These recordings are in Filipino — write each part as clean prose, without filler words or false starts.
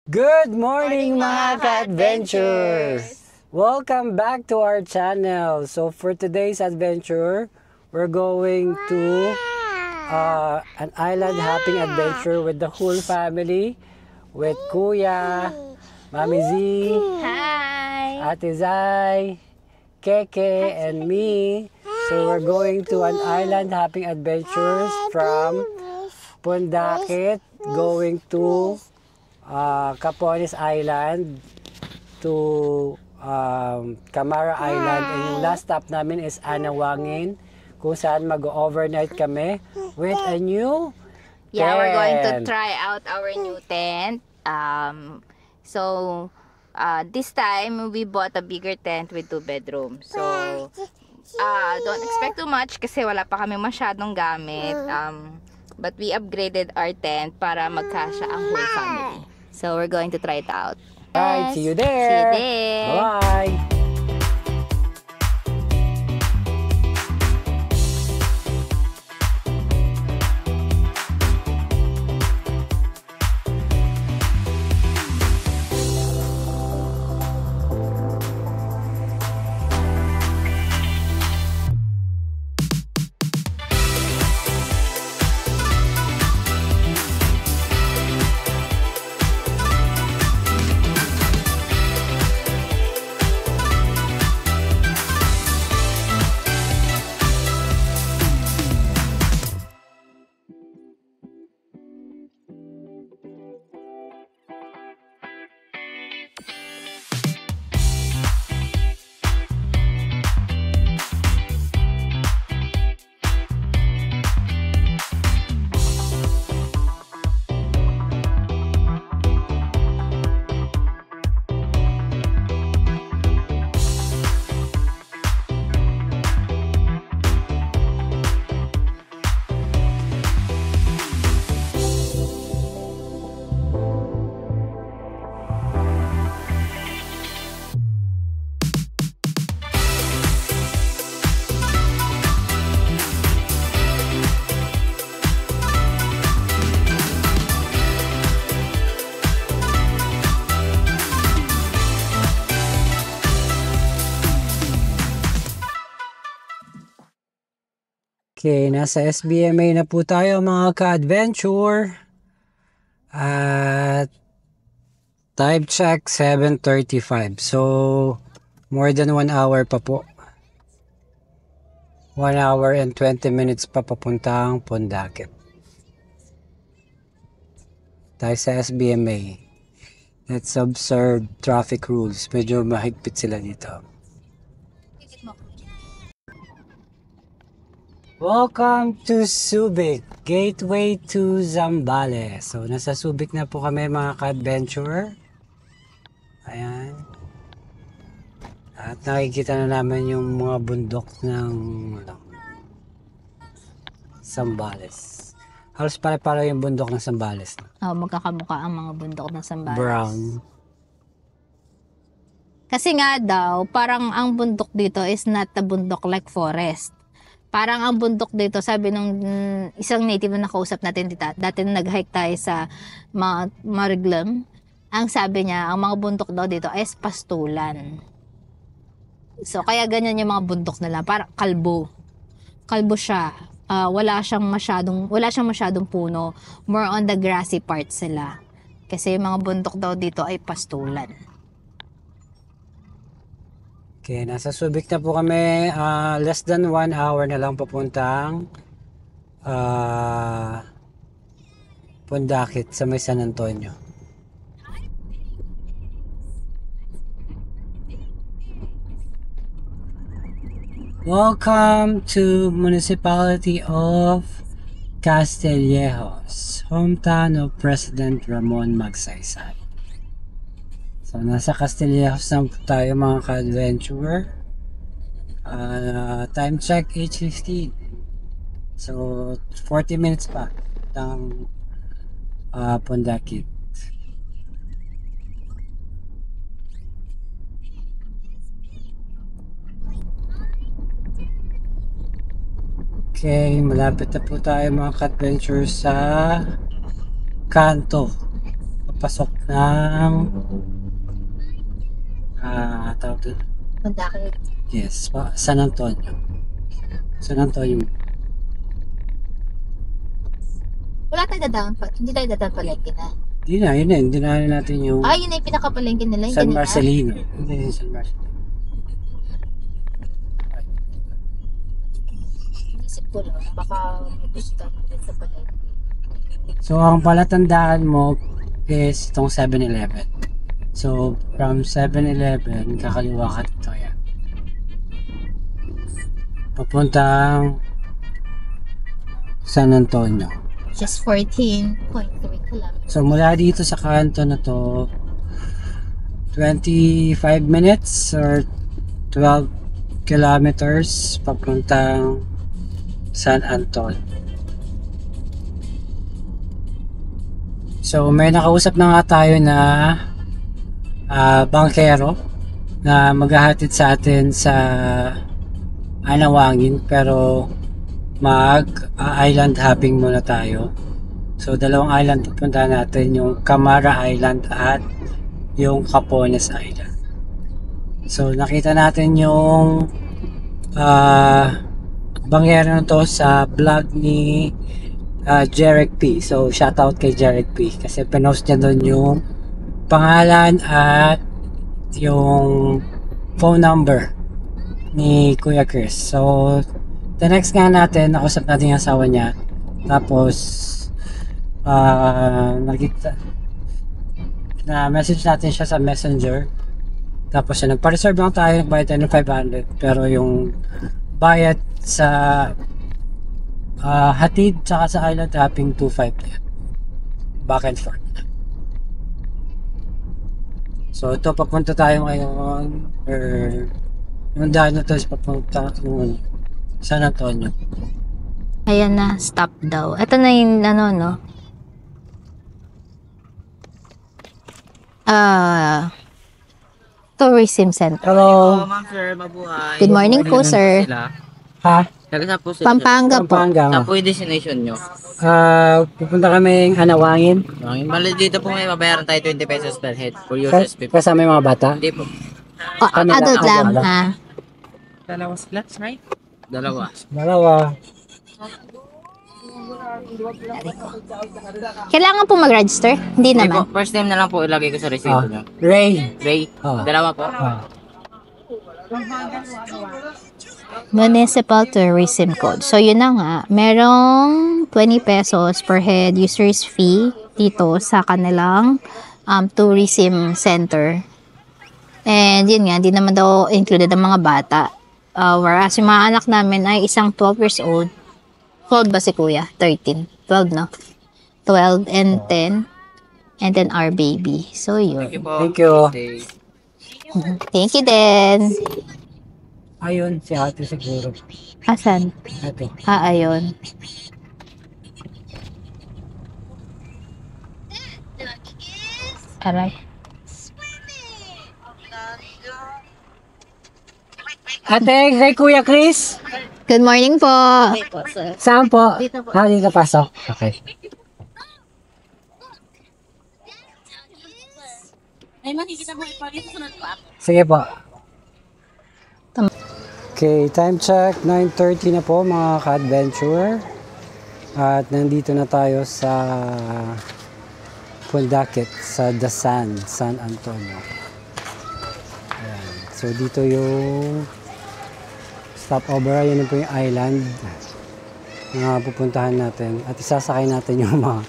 Good morning mga ka-adventures! Welcome back to our channel. So for today's adventure, we're going to an island hopping adventure with the whole family, with Kuya, Mami Z, Hi! Ate Zai, Keke, and me. So we're going to an island hopping adventures from Pundakit, going to Capones Island to Camara Island, and yung last stop namin is Anawangin, kung saan mag-overnight kami with a new tent. We're going to try out our new tent. This time we bought a bigger tent with 2 bedrooms. So don't expect too much kasi wala pa kami masyadong gamit. But we upgraded our tent para magkasya ang whole family. So we're going to try it out. Alright, see you there. See you there. Bye. Okay, nasa SBMA na po tayo mga ka-adventure. At time check 7:35. So more than 1 hour pa po. 1 hour and 20 minutes pa papuntang Pundakit. Tayo sa SBMA. Let's observe traffic rules. Medyo mahigpit sila dito. Welcome to Subic, gateway to Zambales. So, nasa Subic na po kami mga ka-adventurer. Ayan. At nakikita na namin yung mga bundok ng Zambales. Halos pare-pare yung bundok ng Zambales. Magkakamukha ang mga bundok ng Zambales. Brown. Kasi nga daw, parang ang bundok dito is not a bundok like forest. Parang ang bundok dito, sabi nung isang native na nakausap natin dati nag-hike tayo sa Mariglam, ang sabi niya, ang mga bundok daw dito ay pastulan. So, kaya ganyan yung mga bundok nila, parang kalbo. Kalbo siya. Wala siyang masyadong puno. More on the grassy part sila. Kasi yung mga bundok daw dito ay pastulan. Okay, nasa Subic na po kami. Less than 1 hour na lang papuntang Pundakit sa may San Antonio. Welcome to Municipality of Castillejos, hometown of President Ramon Magsaysay. So, nasa Castillejos na tayo mga ka-adventurer. Time check 8:15. So, 40 minutes pa ng Pundakit. Okay, malapit na po tayo mga ka-adventure sa kanto pasok ng tawag doon. Pundakit. Yes, San Antonio. San Antonio. Wala tayo dadaan pa. Hindi tayo dadaan palengke na. Hindi na natin yung Yun na yung pinakapalengke nila. San Marcelino. Hindi, San Marcelino. Inisip ko lang, baka may gusto din sa palengke. So, ang palatandaan mo is itong 7-Eleven. So, from 7-Eleven, kakaliwa ka dito yan. Papuntang San Antonio. Just 14.3 kilometers. So, mula dito sa kanto na to, 25 minutes or 12 kilometers papuntang San Antonio. So, may nakausap na nga tayo na bangkero na maghahatid sa atin sa Anawangin, pero mag-island hopping muna tayo. So, dalawang island pupunta natin, yung Camara Island at yung Capones Island. So, nakita natin yung bangkero na to sa vlog ni Jeric P. So, shoutout kay Jeric P. Kasi pinost niya doon yung pangalan at yung phone number ni Kuya Chris. So, the next nga natin, nakusap natin yung asawa niya. Tapos, na-message natin siya sa messenger. Tapos, nagpa-reserve lang tayo, nagbayad tayo ng 500. Pero yung bayad sa hatid tsaka sa island hopping 2.5 na yan. Back and forth. So ito, papunta tayo ngayon or yung daan na to is papunta yung San Antonio. Ayan na, stop daw. Ito na yung no? Tourism Center. Hello. Ma'am sir, mabuhay. Good morning po, sir. Ha? Nagasa po sila. Pampanga po. Pampanga. Saan po yung destination nyo? Pupunta kami Anawangin. Bali dito po may mabayaran tayo 20 pesos per head for users 50. Kasama yung mga bata. Hindi po. Kami lang. Adult lang, Adult. ha? Dalawa slots, right? Dalawa. Kailangan po mag-register? Hindi Hindi po, naman. first time na lang po ilagay ko sa receipt nyo. Ray. Ray, dalawa po. Municipal Tourism Code. So, yun na nga. Merong 20 pesos per head user's fee dito sa kanilang tourism center. And yun nga, di naman daw included ang mga bata. Whereas yung mga anak namin ay isang 12 years old. 12 ba si kuya? 13. 12, no? 12 and 10. And then our baby. So, Thank you yun. po. Thank you. Okay. Thank you din. Ayun, si ate siguro. Asan? Ito. Ayun. Aray. Ate, kay Kuya Chris? Good morning po. Saan po? Dito po. Dito pasok. Okay. Ay, makikita mo ipagin sa sunod pa. Sige po. Okay, time check. 9:30 na po mga ka-adventure. At nandito na tayo sa Pundakit, sa The Sand, San Antonio. Ayan. So dito yung stopover. Yan po yung island na pupuntahan natin. At isasakay natin yung mga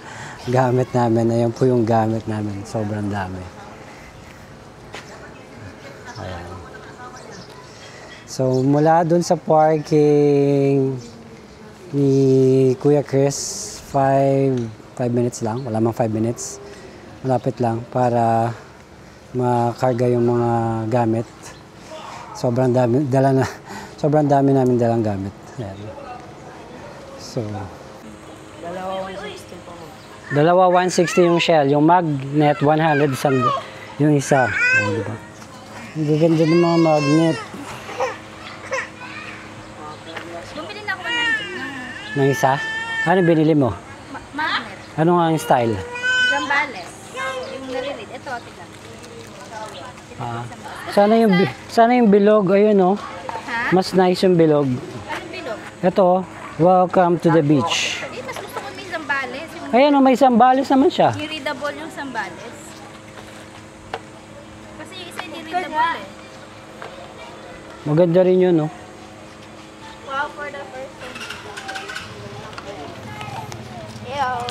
gamit namin. Ayan po yung gamit namin. Sobrang dami. So, mula dun sa parking ni Kuya Chris, 5 minutes lang. Wala mang 5 minutes. Malapit lang para makarga yung mga gamit. Sobrang dami namin dalang gamit. Ayan. So, dalawa 160 yung shell. Yung magnet, 100 yung isa. O, diba? Ang gaganda ng mga magnet. Bumili na ako Ng isa? Ano binili mo? magnet. Ano nga ang style? Zambales. Yung narinig. Ito, tika. Sana yung bilog, ayun oh. Ha? Mas nice yung bilog. Anong bilog? Ito, welcome to the beach. Eh, mas gusto ko may Zambales. Yung, Ayan oh, may sambales naman siya. yung readable yung Zambales. Kasi yung isa hindi readable eh. Maganda rin yun oh. Wow, for the person. Ew.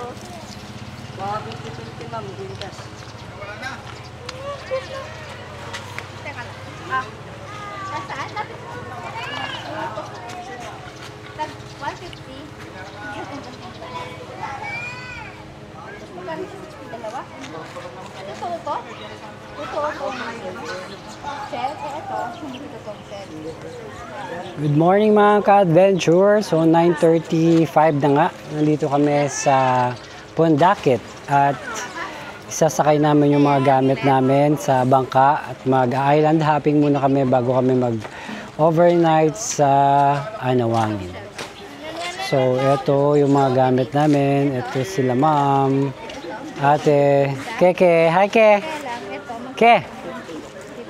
Teka lang. Ah. Nasaan? Lapit mo. Tag 150. Magkano sa dalawa? Totoo to? Totoo to. Shell? Eh, ito. Hindi ko totoong shell. Good morning mga ka-adventure. So 9:35 na nga. Nandito kami sa Pondakit at isasakay namin yung mga gamit namin sa bangka at mag-island hopping muna kami bago kami mag-overnight sa Anawangin. So ito yung mga gamit namin. Ito sila ma'am, ate, Keke. Hi Ke! Kaya lang, ito. Ke!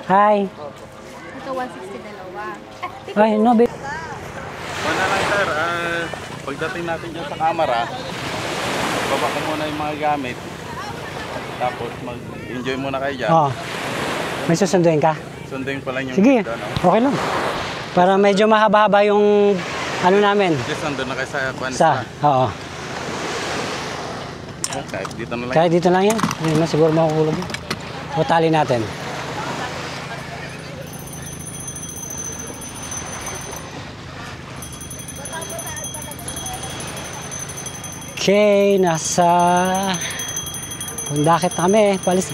Hi! Ito 160 dalawa. Ay, no, babe. Wala lang sir, pagdating natin dyan sa camera, baba ko muna yung mga gamit. Tapos mag-enjoy muna kayo dyan. Oh. May susunduin ka? Sundin ko lang yung Sige, ano. okay lang. Para medyo mahaba-haba yung ano namin. Just nandun na kayo sa Sa, oo. Kahit dito na lang. Kahit dito lang yan. Hindi na siguro makukulog yan. O tali natin. Okay, nasa Pondakit na kami. Palis.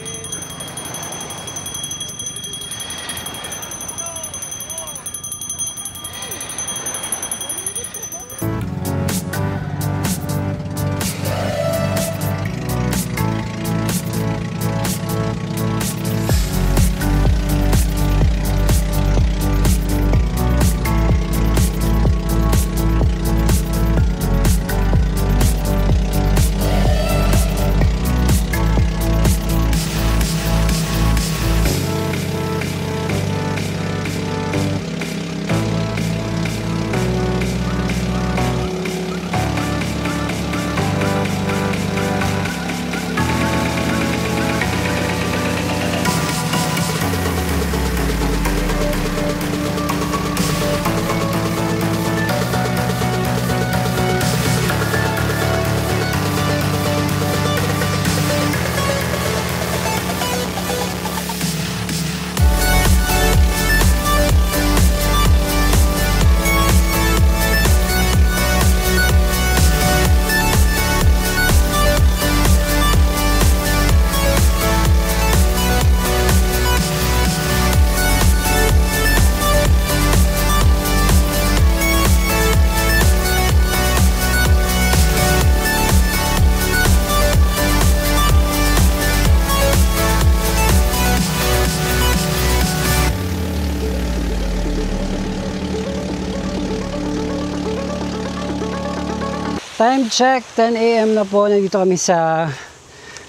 Time check, 10 AM na po. Nandito kami sa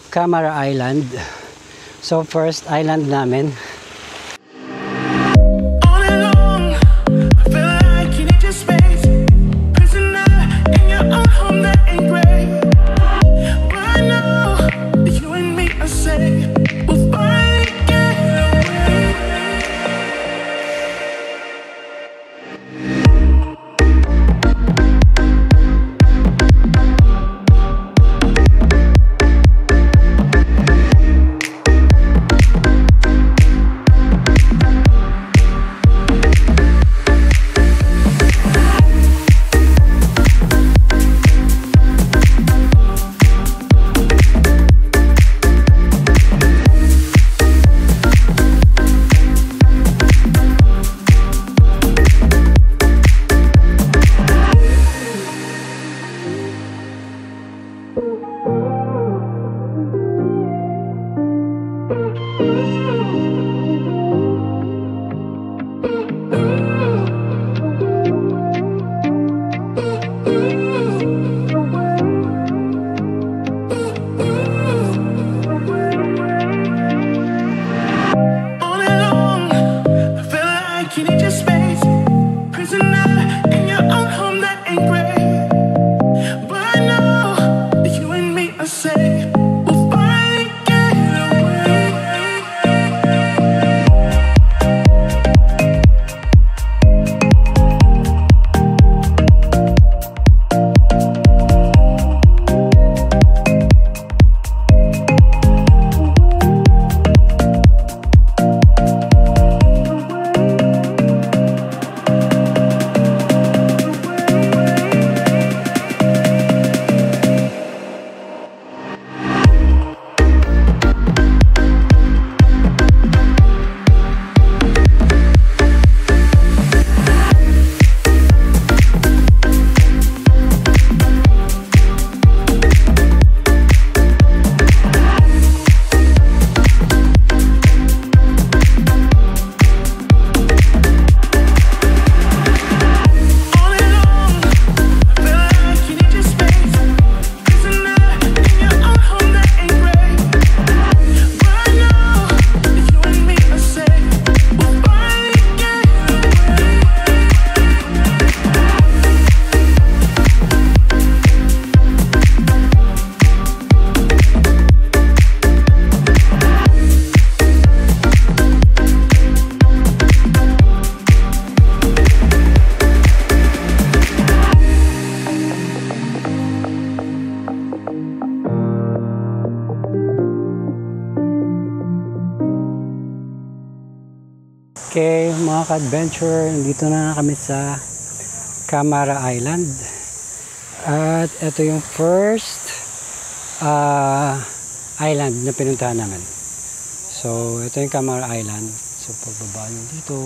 Camara Island. So first island namin. All along, I feel like you need your space. Prisoner in your own home that ain't great. But I know that you and me are safe. We'll finally get away. Okay, mga ka-adventure, nandito na kami sa Camara Island. At ito yung first island na pinuntahan namin. So, ito yung Camara Island. So, pagbaba nyo dito,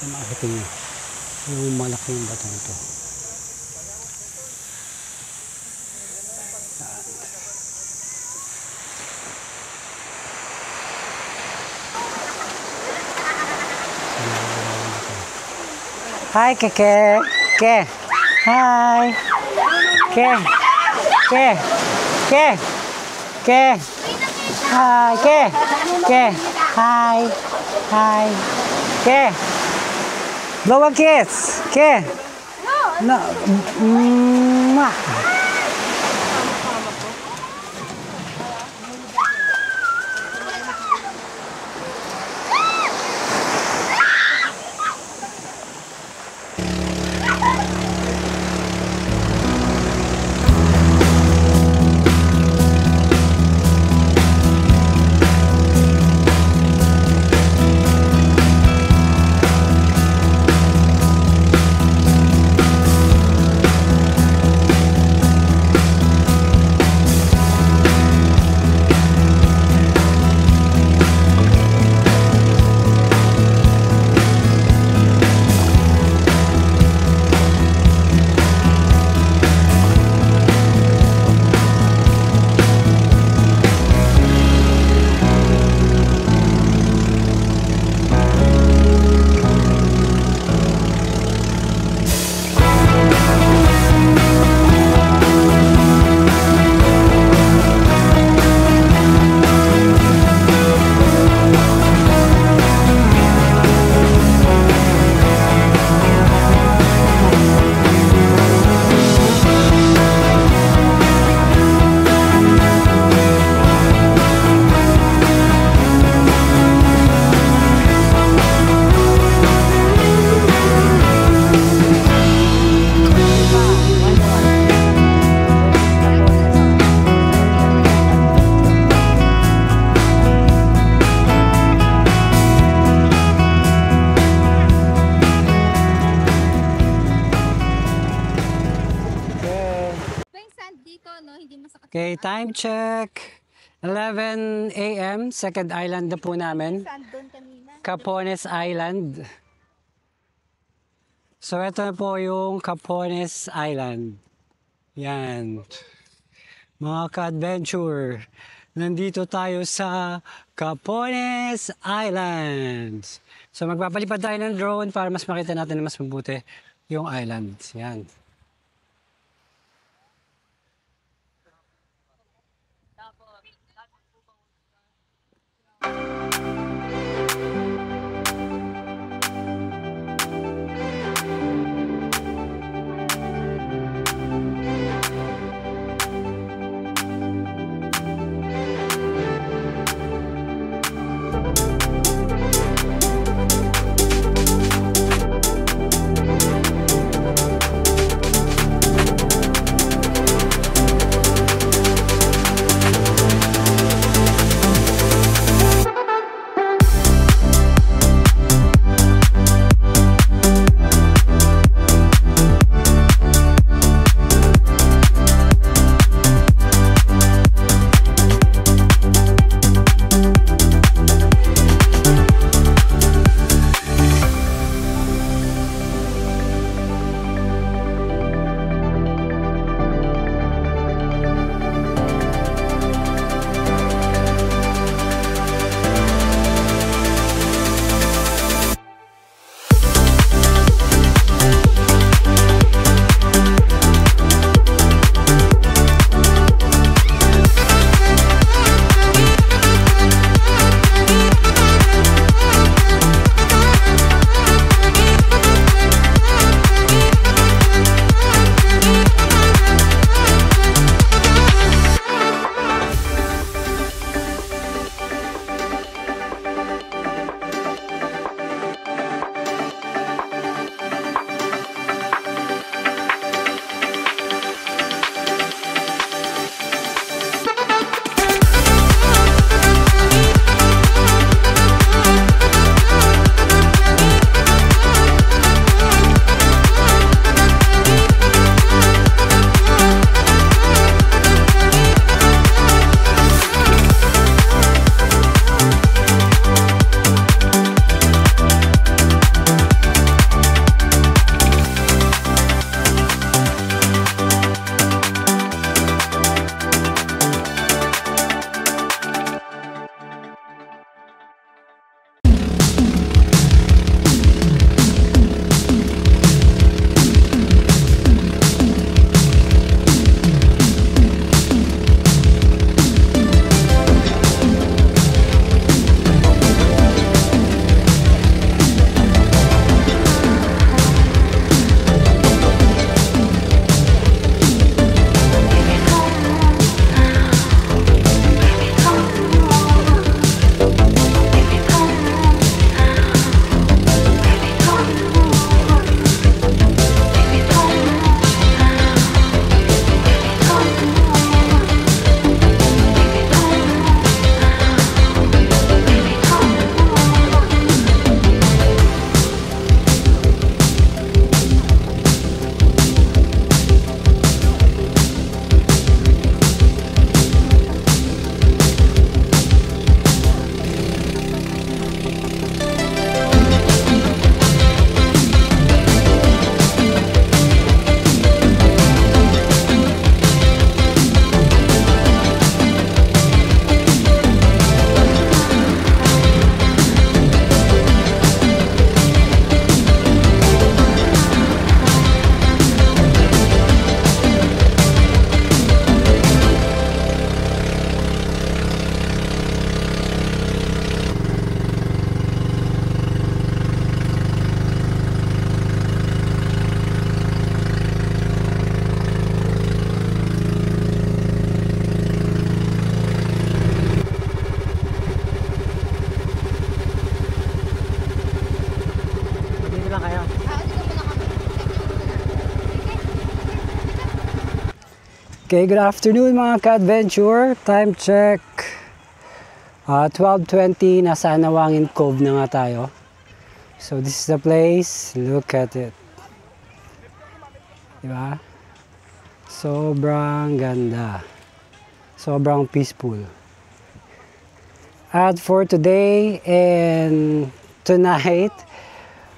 makikita nyo yung malaking batong ito. Hi, Keke. Ke. Hi. Ke. Ke. Ke. Ke. Hi, Ke. Ke. Hi. Hi. Ke. Blow a kiss. Ke. No. Mwah. Okay, time check. 11 a.m. Second island na po namin. Capones Island. So, ito na po yung Capones Island. Yan. Mga ka-adventure, nandito tayo sa Capones Island. So, magpapalipad tayo ng drone para mas makita natin na mas mabuti yung island. Yan. Okay, good afternoon mga ka-adventure. Time check. 12:20, nasa Anawangin Cove na nga tayo. So this is the place. Look at it. Diba? Sobrang ganda. Sobrang peaceful. At for today and tonight,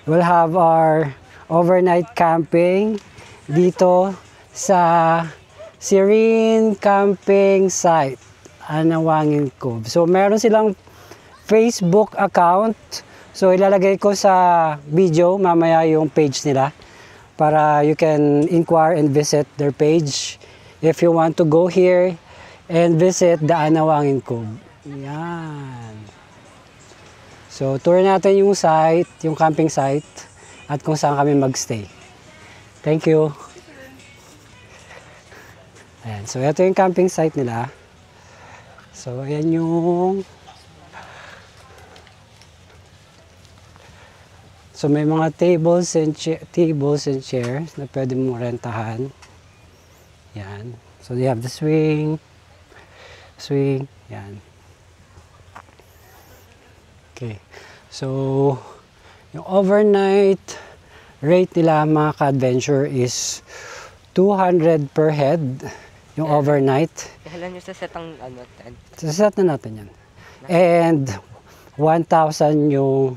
we'll have our overnight camping dito sa Serene Camping Site, Anawangin Cove. So meron silang Facebook account. So ilalagay ko sa video mamaya yung page nila para you can inquire and visit their page if you want to go here and visit the Anawangin Cove. Yan. So tour natin yung site, yung camping site at kung saan kami magstay. Thank you. Ayan, so ito yung camping site nila. So ayan yung so may mga tables and chairs na pwede mong rentahan. Yan. So they have the swing. Yan. Okay. So yung overnight rate nila mga ka-adventure is 200 per head. Yung overnight. Kailan nyo sa set ang tent? Set na natin yan. And 1,000 yung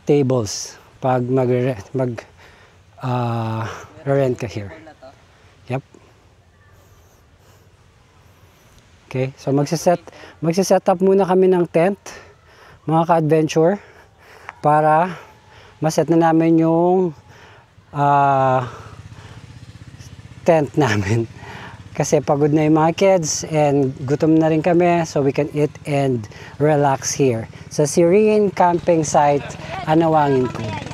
tables pag rent ka here. Yep. Okay, so magsiset up muna kami ng tent, mga ka-adventure, para maset na namin yung tent namin. Kasi pagod na yung mga kids and gutom na rin kami, so we can eat and relax here sa Serene Camping Site, Anawangin Cove.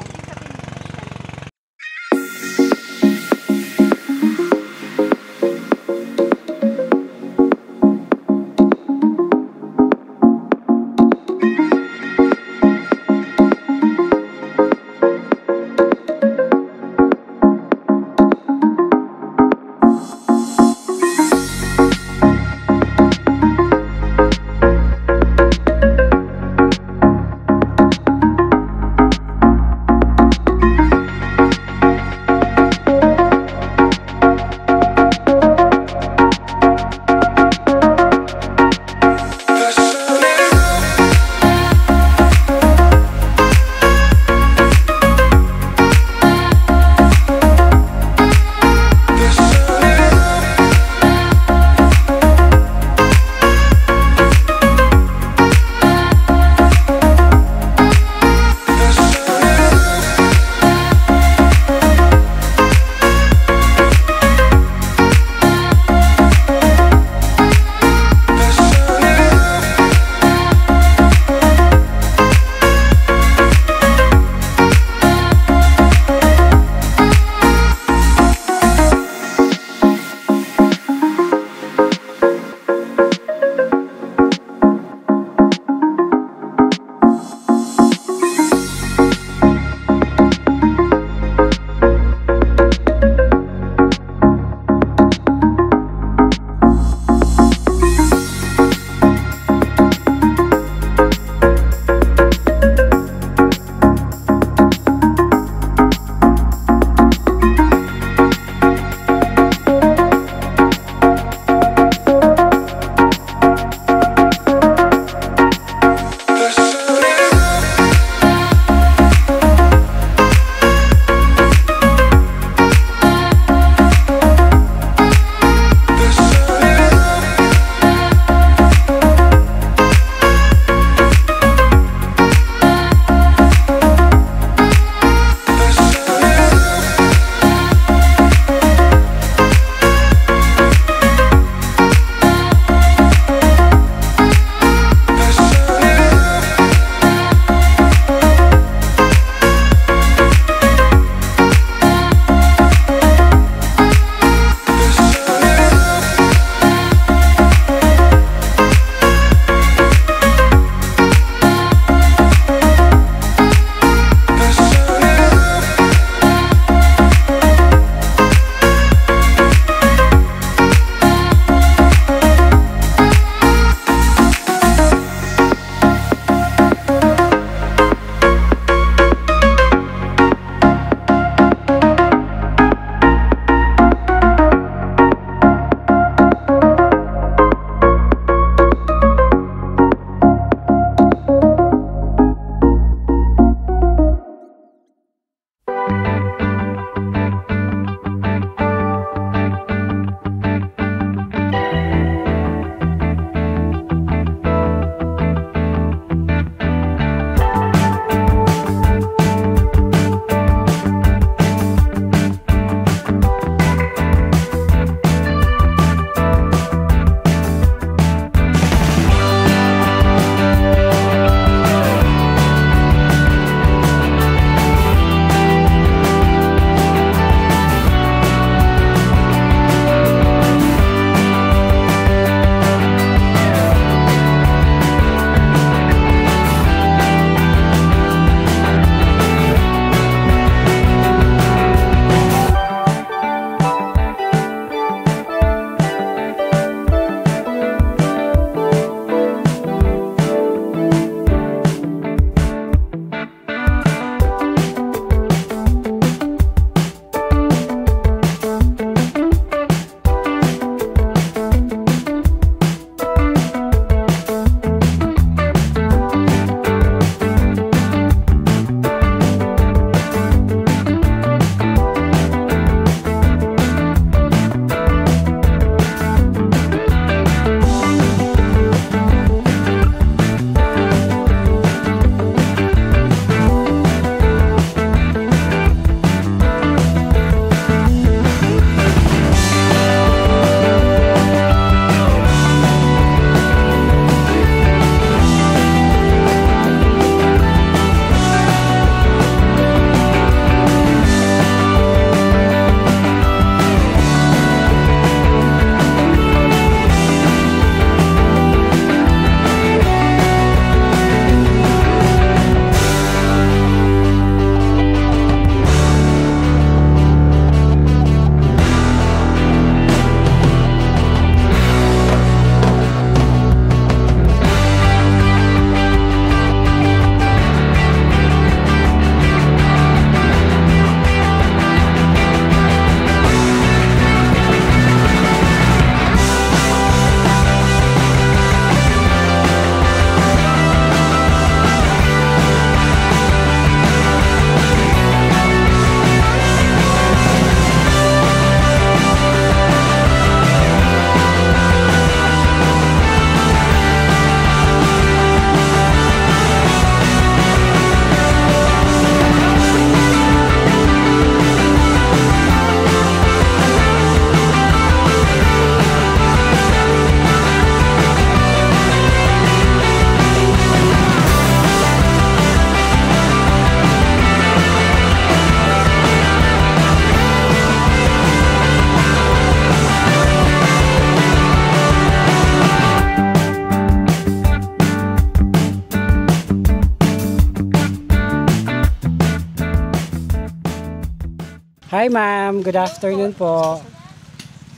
Hi ma'am, good afternoon po.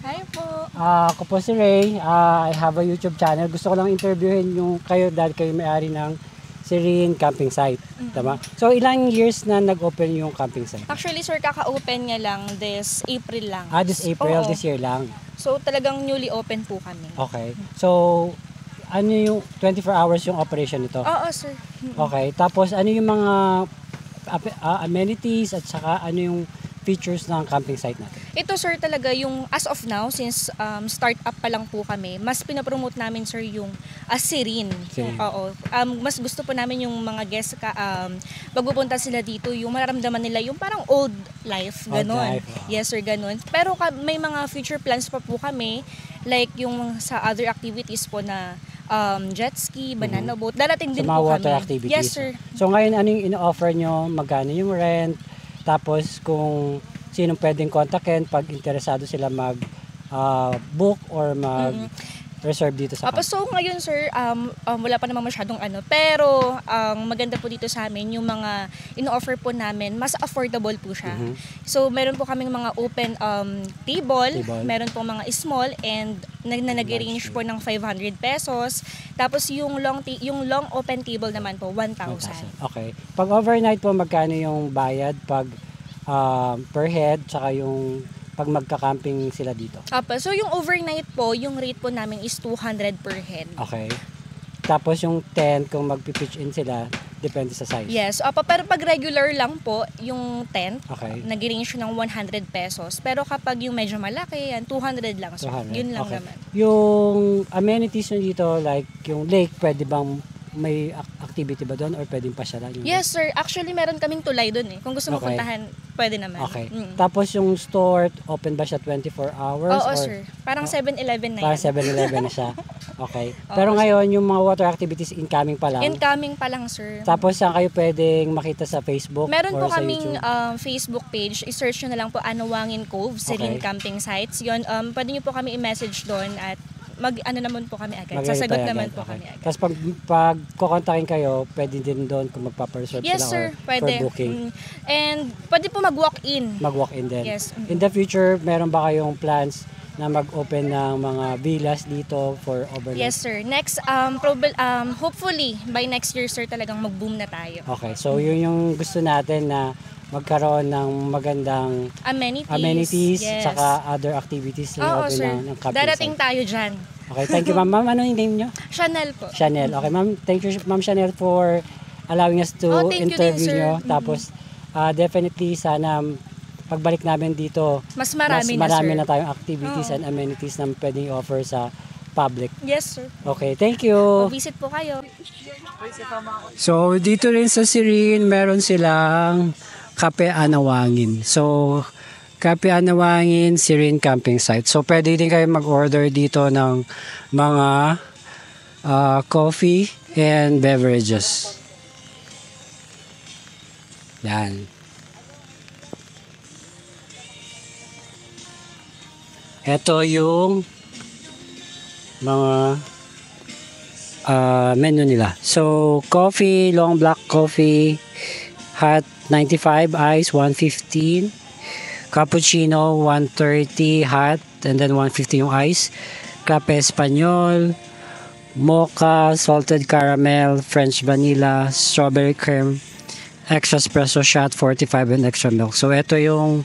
Hi po. Ako po si Ray. I have a YouTube channel. Gusto ko lang interviewin yung kayo dahil kayo may-ari ng Serene Camping Site. Tama? So ilang years na nag-open yung camping site? Actually, sir, kaka-open niya lang this April lang. This April, Oo. this year lang. So, talagang newly open po kami. Okay. So, ano yung 24 hours yung operation nito? Oo, sir. Okay. Tapos, ano yung mga amenities at saka ano yung features ng camping site natin? Ito, sir, talaga yung as of now, since start up pa lang po kami, mas pinapromote namin, sir, yung Serene. Serene. Oo. Mas gusto po namin yung mga guests pagpupunta sila dito, yung mararamdaman nila yung parang old life, Old ganon. life, oo. Yes, sir, ganon. Pero may mga future plans pa po kami, like yung sa other activities po na jet ski, banana boat. Darating Sa din mga po water kami. activities. Yes, sir. So, ngayon, ano yung ino-offer nyo? Magkano yung rent? Tapos, kung sinong pwedeng kontakin pag interesado sila mag-book or mag-reserve dito sa So ngayon, sir, wala pa namang masyadong pero ang maganda po dito sa amin, yung mga ino-offer po namin, mas affordable po siya. So meron po kaming mga open table, meron po mga small and nag-range po ng 500 pesos. Tapos yung long open table naman po, 1,000. Okay. Pag overnight po, magkano yung bayad pag per head, tsaka yung pag magka-camping sila dito? So yung overnight po, yung rate po namin is 200 per head. Okay. Tapos yung tent, kung magpipitch in sila, depende sa size. Yes. Pero pag regular lang po, yung tent, Okay. nag-range ng 100 pesos. Pero kapag yung medyo malaki, yan, 200 lang. So, 200. yun lang Okay. naman. Yung amenities nyo dito, like yung lake, pwede bang may activity ba doon or pwedeng pasyalan yung Yes, sir. Actually, meron kaming tulay doon eh. Kung gusto mo Okay. puntahan, pwede naman. Okay. Mm. Tapos yung store, open ba siya 24 hours? Oo, or sir. Parang 7-Eleven na Parang yan. 7-Eleven na siya. Okay. Oo, Pero sir. ngayon, yung mga water activities incoming pa lang. Incoming pa lang, sir. Tapos saan kayo pwedeng makita sa Facebook Meron or po sa kaming YouTube? Facebook page. I-search nyo na lang po Anawangin Cove, Serene Okay. Camping Sites. Yun, pwede nyo po kami i-message doon at naman po kami agad. Mag-reply Sasagot agad. naman po Okay. kami agad. Tapos pag kukontakin kayo, pwede din doon kung magpapareserve Yes, sila sir. or Pwede. for booking. And pwede po mag-walk-in. Mag-walk-in din. Yes. In the future, meron ba kayong plans na mag-open ng mga villas dito for overnight? Yes, sir. Next, hopefully, by next year, sir, talagang mag-boom na tayo. Okay, so yun yung gusto natin na magkaroon ng magandang amenities Yes. saka other activities na Oo, open sir. ng camping Darating site. tayo dyan. Okay, thank you ma'am. Ma'am, ano yung name nyo? Chanel po. Chanel. Okay ma'am, thank you ma'am Chanel for allowing us to Oh, thank you din, interview sir. nyo. Tapos definitely sana pagbalik namin dito, Mas marami marami na, na sir. tayong activities Oo. and amenities na pwedeng i-offer sa public. Yes, sir. Okay, thank you. Visit po kayo. So, dito rin sa Serene, meron silang Kape Anawangin. So, Kape Anawangin, Serene Camping Site. So, pwede din kayo mag-order dito ng mga coffee and beverages. Yan. Ito yung mga menu nila. So, coffee, long black coffee, hot 95, ice 115, cappuccino 130 hot, and then 150 yung ice, cafe espanyol, mocha, salted caramel, French vanilla, strawberry cream, extra espresso shot 45 and extra milk. So, ito yung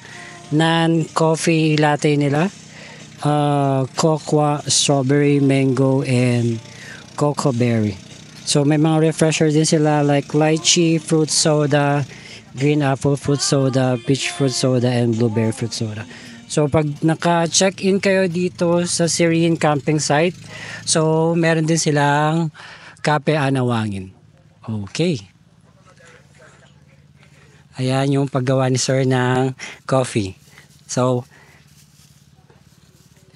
non-coffee latte nila. Cocoa, strawberry, mango, and cocoa berry. So may mga refresher din sila like lychee, fruit soda, green apple fruit soda, peach fruit soda, and blueberry fruit soda. So pag naka-check-in kayo dito sa Serene Camping Site, so meron din silang Kape Anawangin. Okay. Ayan yung paggawa ni Sir ng coffee. So,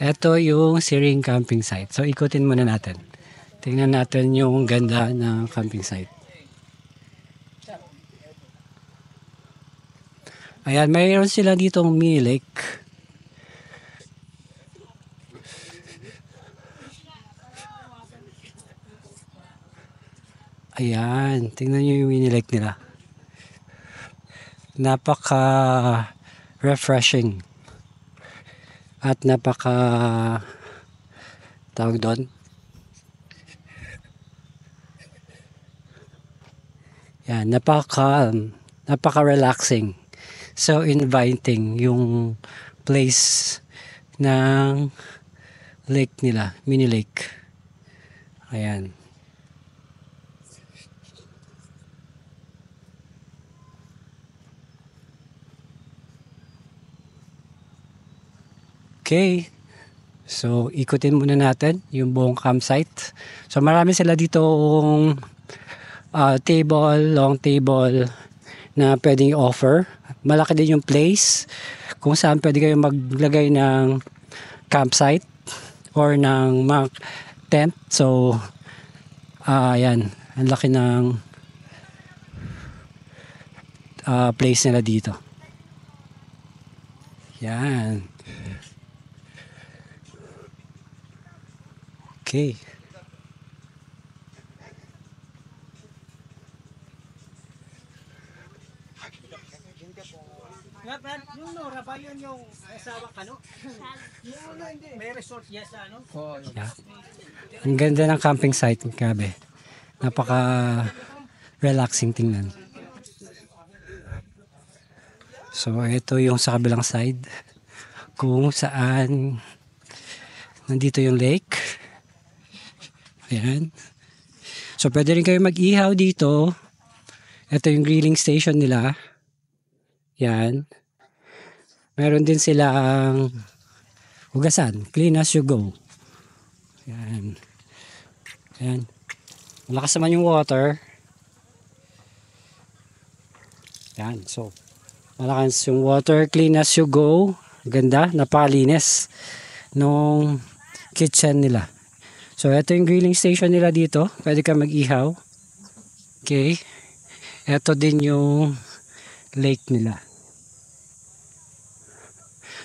eto yung Serene Camping Site. So, ikutin muna natin. Tingnan natin yung ganda ng camping site. Ayan, mayroon sila ditong mini lake. Ayan, tingnan nyo yung mini lake nila. Napaka refreshing. At tawag doon, yan, napaka-relaxing. So inviting yung place ng lake nila, mini lake. Ayan. Okay. So, ikutin muna natin yung buong campsite. So, marami sila ditong table, long table na pwedeng i-offer. Malaki din yung place kung saan pwede kayong maglagay ng campsite or ng mga tent. So, ayan. Ang laki ng place nila dito. Yan. Okay. Yung Nora ba yun yung asawa ka, no? May resort yes, ano? Yeah. Ang ganda ng camping site, grabe. Napaka relaxing tingnan. So ito yung sa kabilang side kung saan nandito yung lake. Ayan. So pwede rin kayo mag-ihaw dito. Ito yung grilling station nila. Yan. Meron din silang hugasan. Clean as you go. Yan. Yan. Malakas naman yung water. Yan. So, malakas yung water. Clean as you go. Ganda. Napakalinis nung kitchen nila. So, ito yung grilling station nila dito. Pwede ka mag-ihaw. Okay. Ito din yung lake nila.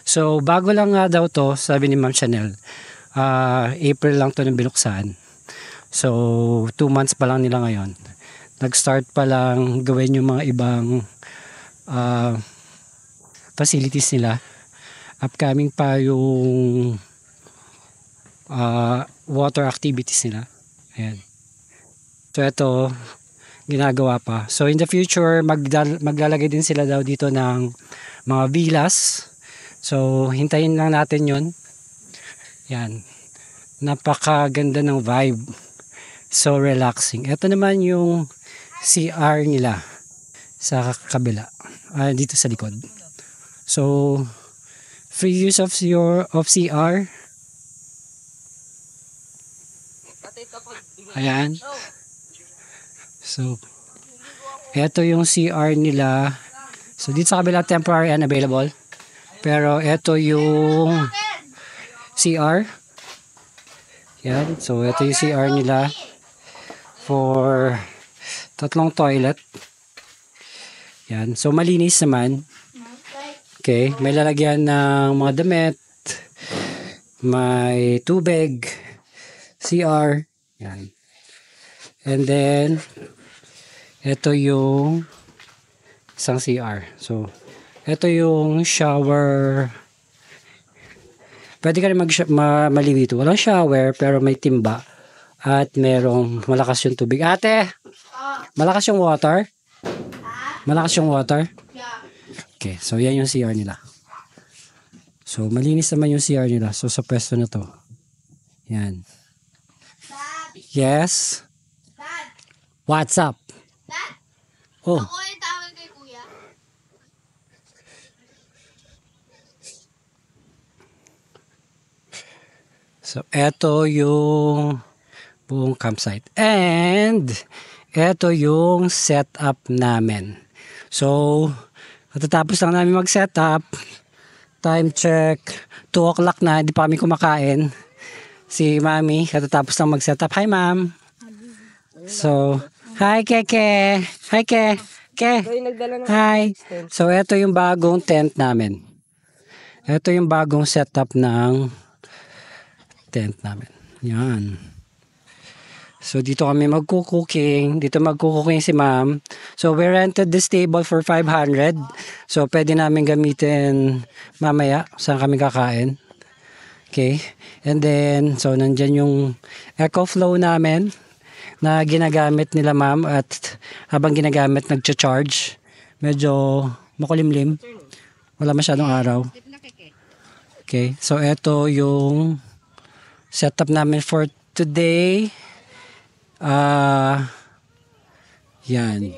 So, bago lang nga daw to, sabi ni Ma'am Chanel. April lang to nang binuksan. So, 2 months pa lang nila ngayon. Nag-start pa lang gawin yung mga ibang facilities nila. Upcoming pa yung water activities nila. Ayan. So, ito, ginagawa pa. So, in the future, maglalagay din sila daw dito ng mga villas. So, hintayin lang natin yun. Yan. Napakaganda ng vibe. So, relaxing. Ito naman yung CR nila sa kabila. Dito sa likod. So, free use of CR. Ayan. So, ito yung CR nila. So, dito sa kabila, temporary unavailable. Pero, ito yung CR. Yan. So, ito yung CR nila for 3 toilet. Yan. So, malinis naman. Okay. May lalagyan ng mga damit. May tubig. CR. Yan. And then, ito yung isang CR. So, ito yung shower. Pwede ka rin maligo dito. Walang shower, pero may timba. At merong malakas yung tubig. Ate! Malakas yung water? Malakas yung water? Okay, so yan yung CR nila. So, malinis naman yung CR nila. So, sa pwesto na to. Yan. Yes? What's up? Oh. Ako yung tawag kay kuya. So, eto yung buong campsite. And, eto yung setup namin. So, katatapos lang namin mag-setup. Time check. 2 o'clock na, hindi pa kami kumakain. Si Mami, katatapos lang mag-setup. Hi, Ma'am. So, hi, Keke. Hi, Ke. Ke. Hi. So, eto yung bagong tent namin. Ito yung bagong setup ng tent namin. Yan. So dito kami magkukuking. Dito magkukuking si ma'am. So we rented this table for 500. So pwede namin gamitin mamaya saan kami kakain. Okay. And then, so nandyan yung EcoFlow namin na ginagamit nila ma'am at habang ginagamit nagcha-charge. Medyo makulimlim. Wala masyadong araw. Okay. So ito yung setup namin for today. Yan.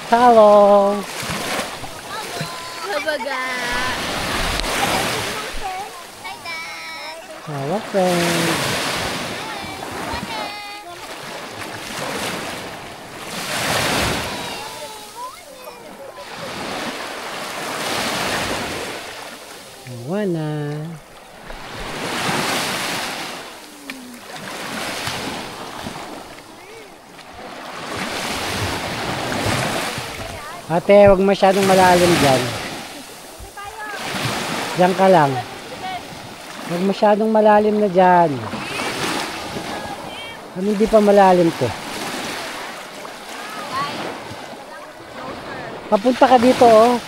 Hello. Kabaga. Hello, friend. Wana. Ate, wag masyadong malalim dyan. Diyan ka lang. Wag masyadong malalim na dyan. Ano hindi pa malalim to? Papunta ka dito, oh.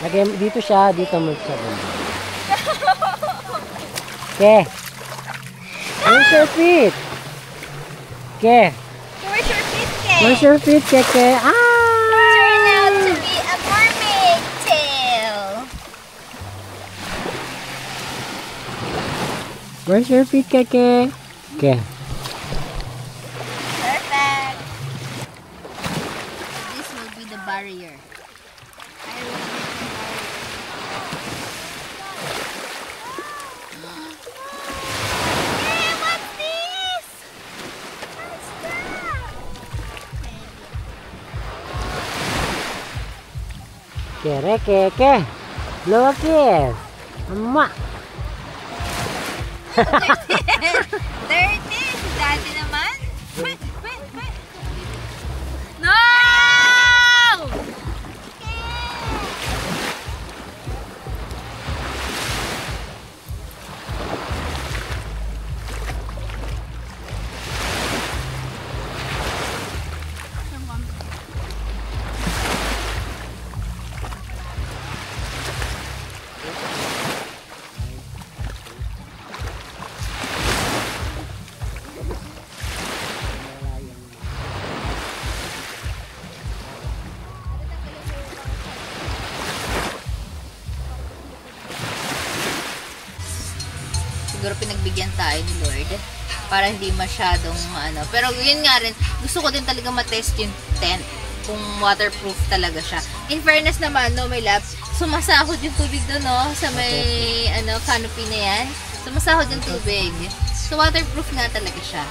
Lagay dito siya, dito mo siya. Okay. Where's your feet? Okay. Where's your feet, Kay? Where's your feet, Keke? Ah! Turn out to be a mermaid tail. Where's your feet, Keke? Okay. Perfect. This will be the barrier. Hey, what's this? What's that? Kere, Keke. Blow a kiss. Mwah. Dirty. Daddy naman. Wait. No! Siguro pinagbigyan tayo ni Lord para hindi masyadong pero yun nga rin, gusto ko din talaga matest yung tent kung waterproof talaga siya. In fairness naman, no, may lab, sumasahod yung tubig doon, no, sa may canopy na yan, sumasahod yung tubig, so waterproof nga talaga siya.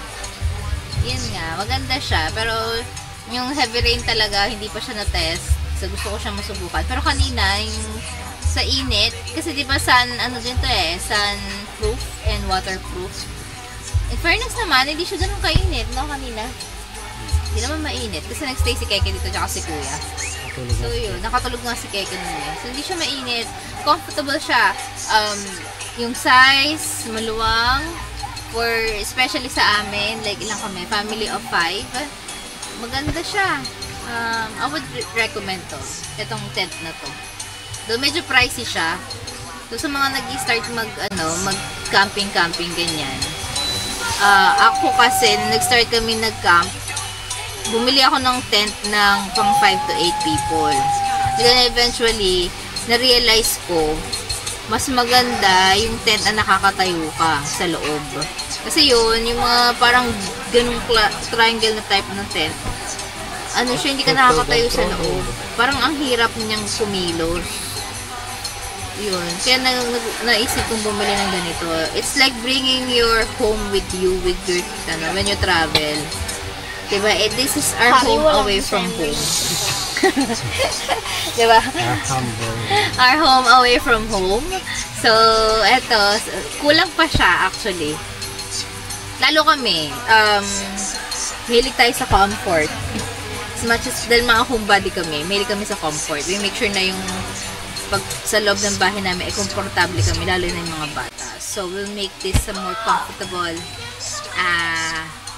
Yun nga, maganda siya, pero yung heavy rain talaga hindi pa siya na-test, so gusto ko siyang masubukan. Pero kanina yung sa init, kasi di ba din to sun proof and waterproof. In fairness naman, hindi siya ganun kainit, no, kanina. Hindi naman mainit, kasi nagstay si Keke dito tsaka si Kuya. So yun, nakatulog nga si Keke nun eh. So hindi siya mainit, comfortable siya. Yung size, maluwang. For, especially sa amin, like ilang kami, family of 5. Maganda siya. I would recommend to. Itong tent na to. Though medyo pricey siya. So sa mga nag-start mag-camping ganyan. Ako kasi, nag-start kami nag-camp, bumili ako ng tent ng pang 5 to 8 people. Then eventually, na-realize ko, mas maganda yung tent na nakakatayo ka sa loob. Kasi yun, yung mga parang ganung triangle na type ng tent, ano siya, hindi ka nakakatayo sa loob. Parang ang hirap niyang kumilos. Yun. Kaya naisip kong bumili ng ganito. It's like bringing your home with you with your, when you travel. Diba? This is our home away from home. Diba? Our home away from home. So, eto, kulang pa siya actually. Lalo kami, mahilig tayo sa comfort. As much as, dahil mga homebody kami, mahilig kami sa comfort. We make sure na yung pag sa loob ng bahay namin, komportable kami, lalo na yung mga bata. So, we'll make this a more comfortable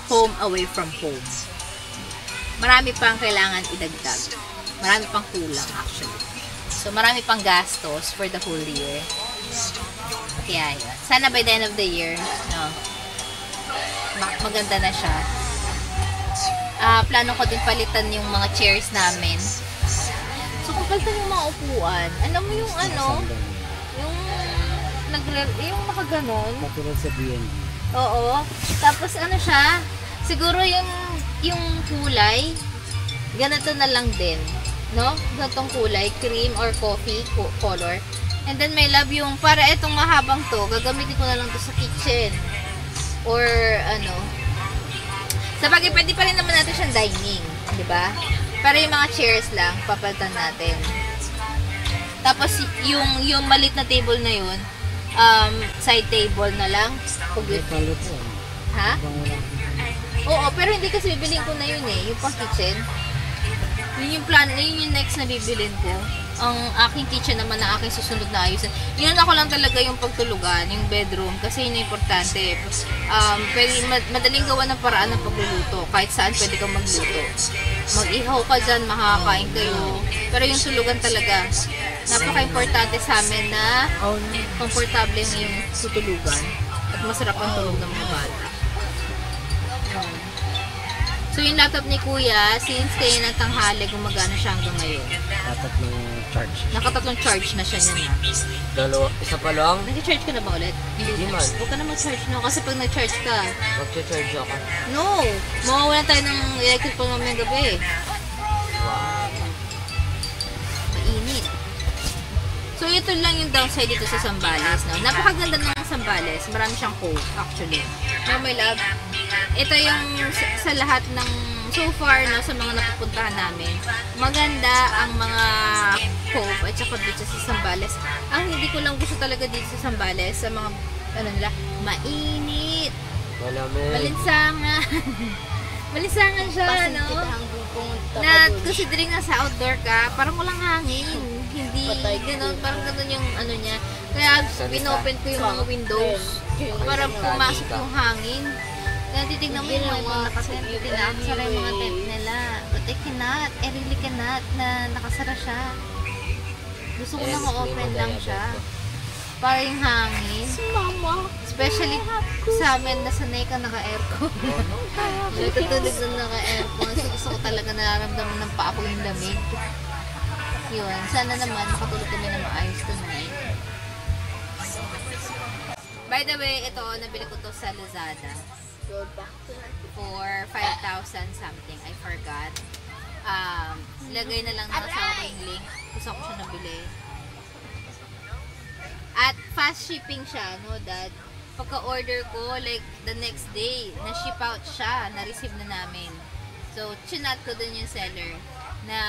home away from home. Marami pang kailangan idagdag. Marami pang kulang actually. So, marami pang gastos for the whole year. Kaya yun. Sana by the end of the year, no, maganda na siya. Plano ko din palitan yung mga chairs namin. So, kapalitan yung mga upuan. Alam mo yung yung nakaganon. Katulad sa BNB. Oo. Tapos ano siya, siguro yung kulay, ganito na lang din. No? Ganitong kulay, cream or coffee color. And then may love yung, para itong mahabang to, gagamitin ko na lang to sa kitchen. Or ano. Sabagay, pwede pa rin naman natin siyang dining. Diba? Para yung mga chairs lang, papalitan natin. Tapos, yung malit na table na yun, side table na lang. Ha? Oo, pero hindi kasi bibilin ko na yun yung pang kitchen. Yun yung plan, yun yung next na bibilin ko. Ang aking kitchen naman na aking susunod na ayusin. Yun ako lang talaga yung pagtulugan, yung bedroom, kasi yun yung importante. Madaling gawa ng paraan ng pagluluto. Kahit saan pwede kang magluto. Mag-ihaw ka dyan, makakain kayo. Pero yung tulugan talaga, napaka-importante sa amin na komportable yung tutulugan. At masarap ang tulog ng mga bata. So yung laptop ni Kuya, since kaya ng tanghali, gumagana siya hanggang ngayon. Nakatatlong charge na siya niya na. Isa pa lang? Nag-charge ka na ba ulit? Hindi man. Huwag ka na mag-charge, no? Kasi pag nag-charge ka, Mag-charge ako. no! Mawawalan tayo ng electric pa mamayang gabi. Mainit. So ito lang yung downside dito sa Zambales, no? Napakaganda ng Zambales. Marami siyang cove, actually. No, my love. Ito yung sa lahat ng so far, no, sa mga napupuntahan namin, maganda ang mga cove at saka dito sa Zambales. Ang hindi ko lang gusto talaga dito sa Zambales, sa mga, mainit. Malamig. Malinsangan. Malinsangan siya, no? Na considering na sa outdoor ka, parang walang hangin. Hindi, ganun, parang ganun yung niya. Kaya pinopen ko yung mga windows para pumasok yung hangin. Kaya titignan mo yung mga nakatent, tinakasara yung mga tent nila. But I cannot, I really cannot na nakasara siya. Gusto ko naka-open lang siya. Para yung hangin. Especially sa amin, nasanay ka naka-aircon. Natutulog na naka-aircon. So gusto ko talaga nararamdaman ng paa ko yung lamig. Yun, sana naman makatulog kami na maayos tonight. By the way, ito, nabili ko to sa Lazada. For 5,000 something. I forgot. Lagay na lang na sa aking link. Gusto ko siya nabili. At fast shipping siya, no, Dad? Pagka-order ko, like, the next day, na-ship out siya, na-receive na namin. So, chinat ko dun yung seller na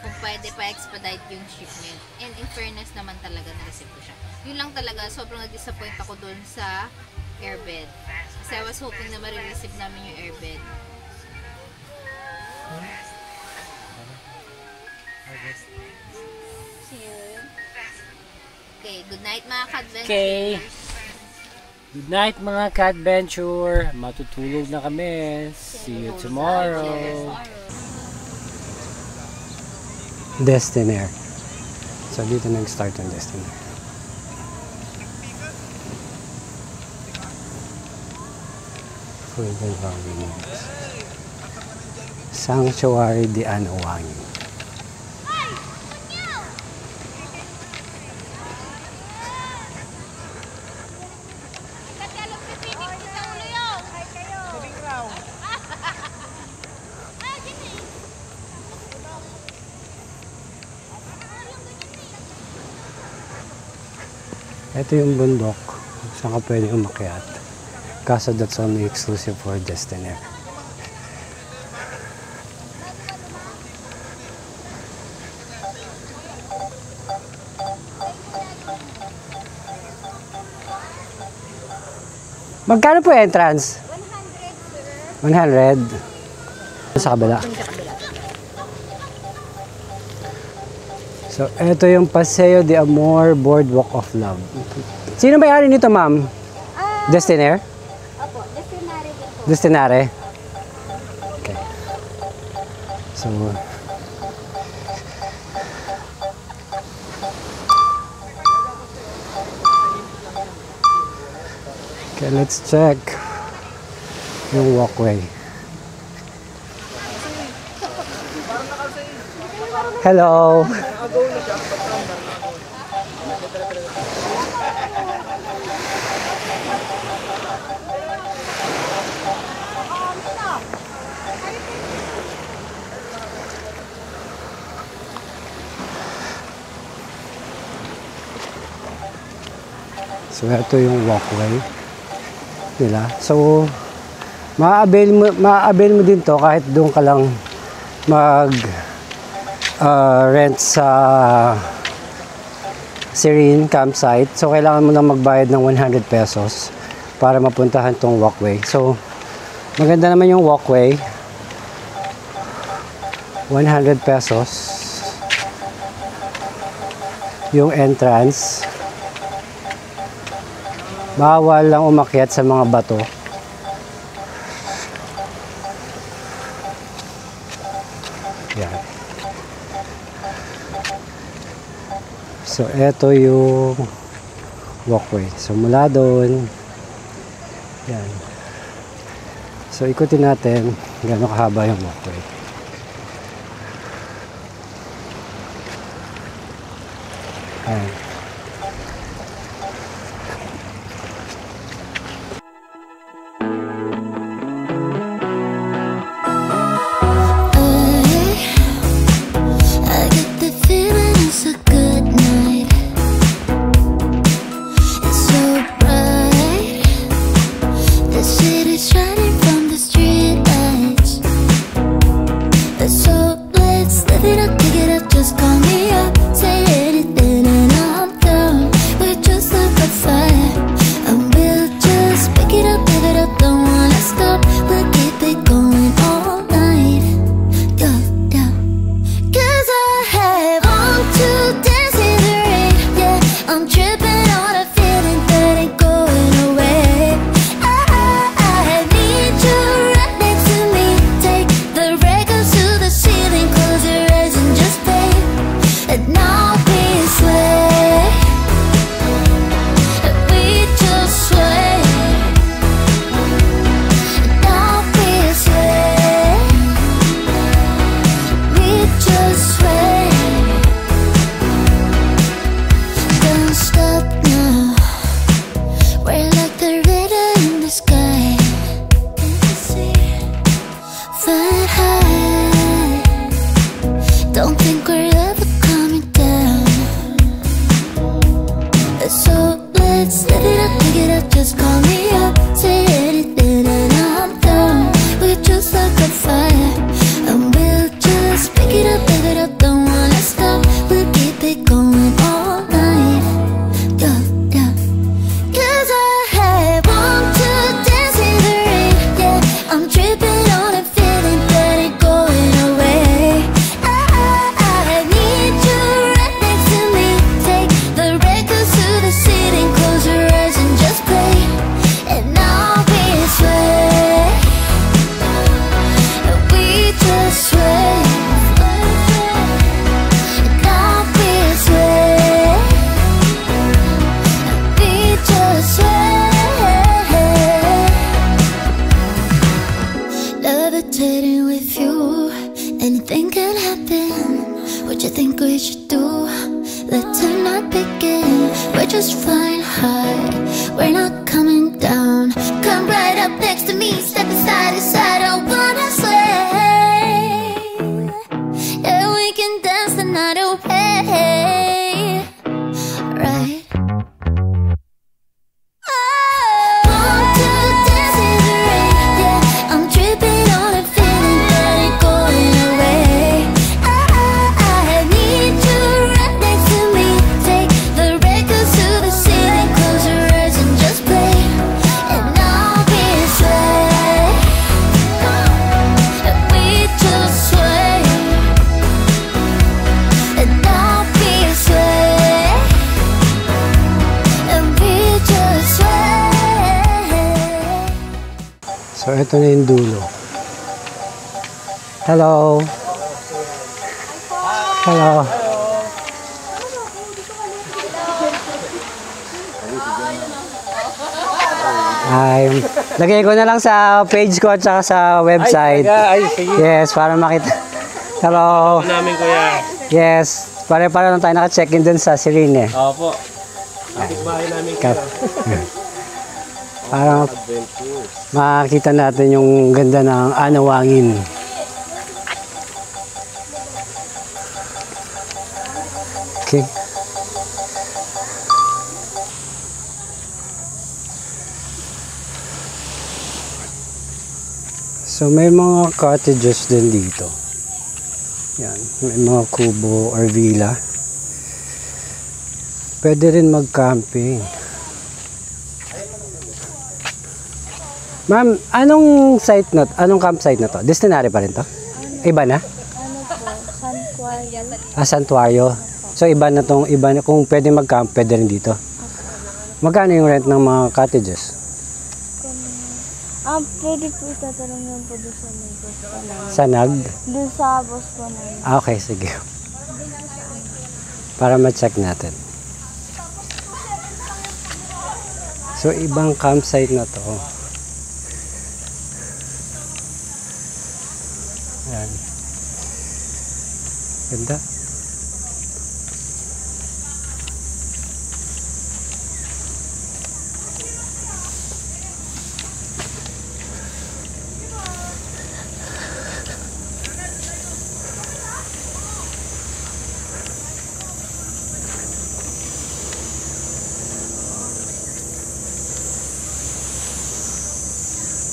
kung pwede pa-expedite yung shipment. And in fairness naman talaga, na-receive ko siya. Yun lang talaga, sobrang na-disappoint ako dun sa airbed. Kasi I was hoping na marireceive namin yung airbed. Okay, good night. night mga ka-adventure. Okay. Good night mga ka-adventure. Matutulog na kami. See you tomorrow. Destinaire. So dito nag-start ang Destinaire. Fuego Valley. Sanctuary de Anawangi. Ito yung bundok saan ka pwede umakyat. Kaso that's only exclusive for Destinaire. Magkano po entrance? 100. Sa kabila. So, ito yung Paseo de Amor Boardwalk of Love. Sino may-ari nito, ma'am? Destinaire? Opo, Destinare din po. Destinare? Okay. So, okay, let's check yung walkway. Hello! So, ito yung walkway nila. So, ma-avail mo din to kahit doon ka lang rent sa Serene campsite. So, kailangan mo lang magbayad ng 100 pesos para mapuntahan tong walkway. So, maganda naman yung walkway. 100 pesos yung entrance. Bawal lang umakyat sa mga bato. Yan. So, eto yung walkway. So, mula doon, yan. So, ikutin natin gaano kahaba yung walkway. Yan. I get the feeling it's a good night. It's so bright. The city's shining from the street lights. So let's live it up, pick it up, just call me up. Say anything and I'll levitating with you. Anything can happen. What you think we should do? Let's not begin. We're just flying high. We're not coming down. Come right up next to me. Step side to side. I wanna sway. Yeah, we can dance the night away. Right. So, ito na yung dulo. Hello. Hello. Ay, lagay ko na lang sa page ko at saka sa website. Yes, para makita. Hello. Namin kuya. Yes, pare-pare lang tayo naka-check-in dun sa Sirene. Opo. Bahay namin kuya. Para makakita natin yung ganda ng Anawangin. Okay. So may mga cottages din dito. Yan, may mga kubo or villa. Pwede rin mag-camping. Ma'am, anong site na, anong campsite na to? Destinary pa rin to? Iba na? Ano po, Santuario. Ah, Santuario. So iba na tong, iba na, kung pwede mag-camp, pwede rin dito. Magkano yung rent ng mga cottages? Pwede po itatanong lang po doon sa may boss po namin. Sa nag? Doon sa boss po namin. Ah, okay, sige. Para ma-check natin. So ibang campsite na to. Ayan. Ganda.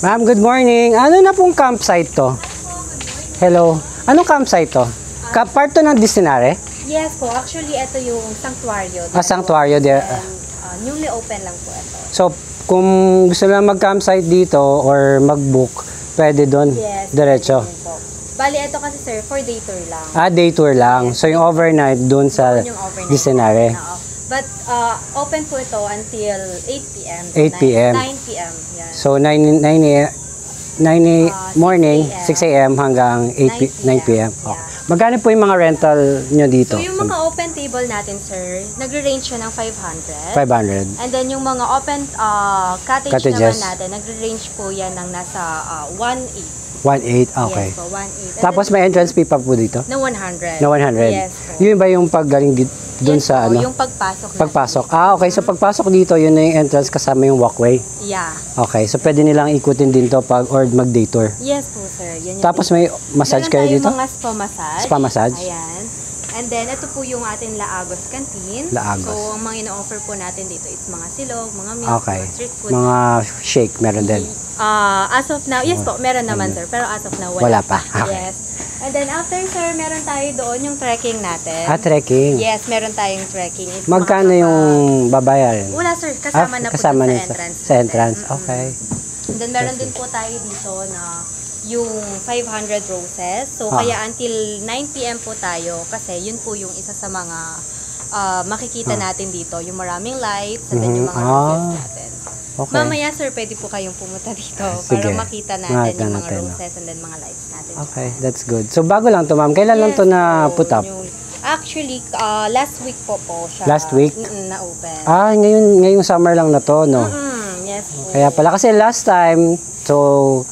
Ma'am, good morning. Ano na pong campsite to? Hello. Anong campsite to? Part to ng Destinare? Yes po. Actually, ito yung sanctuario. Ah, sanctuario there. Newly open lang po ito. So, kung gusto lang mag-campsite dito or mag-book, pwede doon? Yes. Diretso? Bali, ito kasi sir, for day tour lang. Ah, day tour lang. So, yung overnight doon sa Destinare? But open po ito until 8 p.m. 8 p.m. 9 p.m. Yan. So, 9 morning, 6 a.m. hanggang 9 p.m. Oh. Magkano po yung mga rental nyo dito? So, yung mga open table natin, sir, nagre-range siya ng 500. 500. And then, yung mga open cottages naman natin, nagre-range po yan ng nasa 1.8. 1.8, okay. Yes po, 1.8. Tapos may entrance fee pa po dito? Na 100. Na 100? Yes po. Yun ba yung paggaling doon yes sa po, ano? yung pagpasok natin. Pagpasok. Ah, okay. So pagpasok dito, yun na yung entrance kasama yung walkway? Yeah. Okay. So pwede nilang ikutin din to pag or mag-day tour? Yes po, sir. Yan yung tapos may massage kayo dito? Meron tayong mga spa massage. Spa massage? Ayan. And then, ito po yung ating Laagos Canteen. Laagos. So, ang mga ino-offer po natin dito is mga silog, mga meals, okay. mga street food. Mga shake, meron din? As of now, yes po, meron naman sir. Pero as of now, wala pa. Okay. Yes. And then after sir, meron tayo doon yung trekking natin. Ah, trekking? Yes, meron tayong trekking. It's magkano yung babayaran? Wala sir, kasama na po kasama sa na entrance. Sa entrance, okay. And then meron din po tayo dito na yung 500 roses. So, kaya until 9 p.m. po tayo kasi yun po yung isa sa mga makikita natin dito. Yung maraming lights and then yung mga roses natin. Okay. Mamaya, sir, pwede po kayong pumunta dito para makita natin yung mga roses and then mga lights natin. Okay, that's good. So, bago lang to, ma'am. Kailan lang to na put up? Actually, last week po siya. Last week? Na-open. Ah, ngayong summer lang na to, no? Yes po. Kaya pala, kasi last time, so,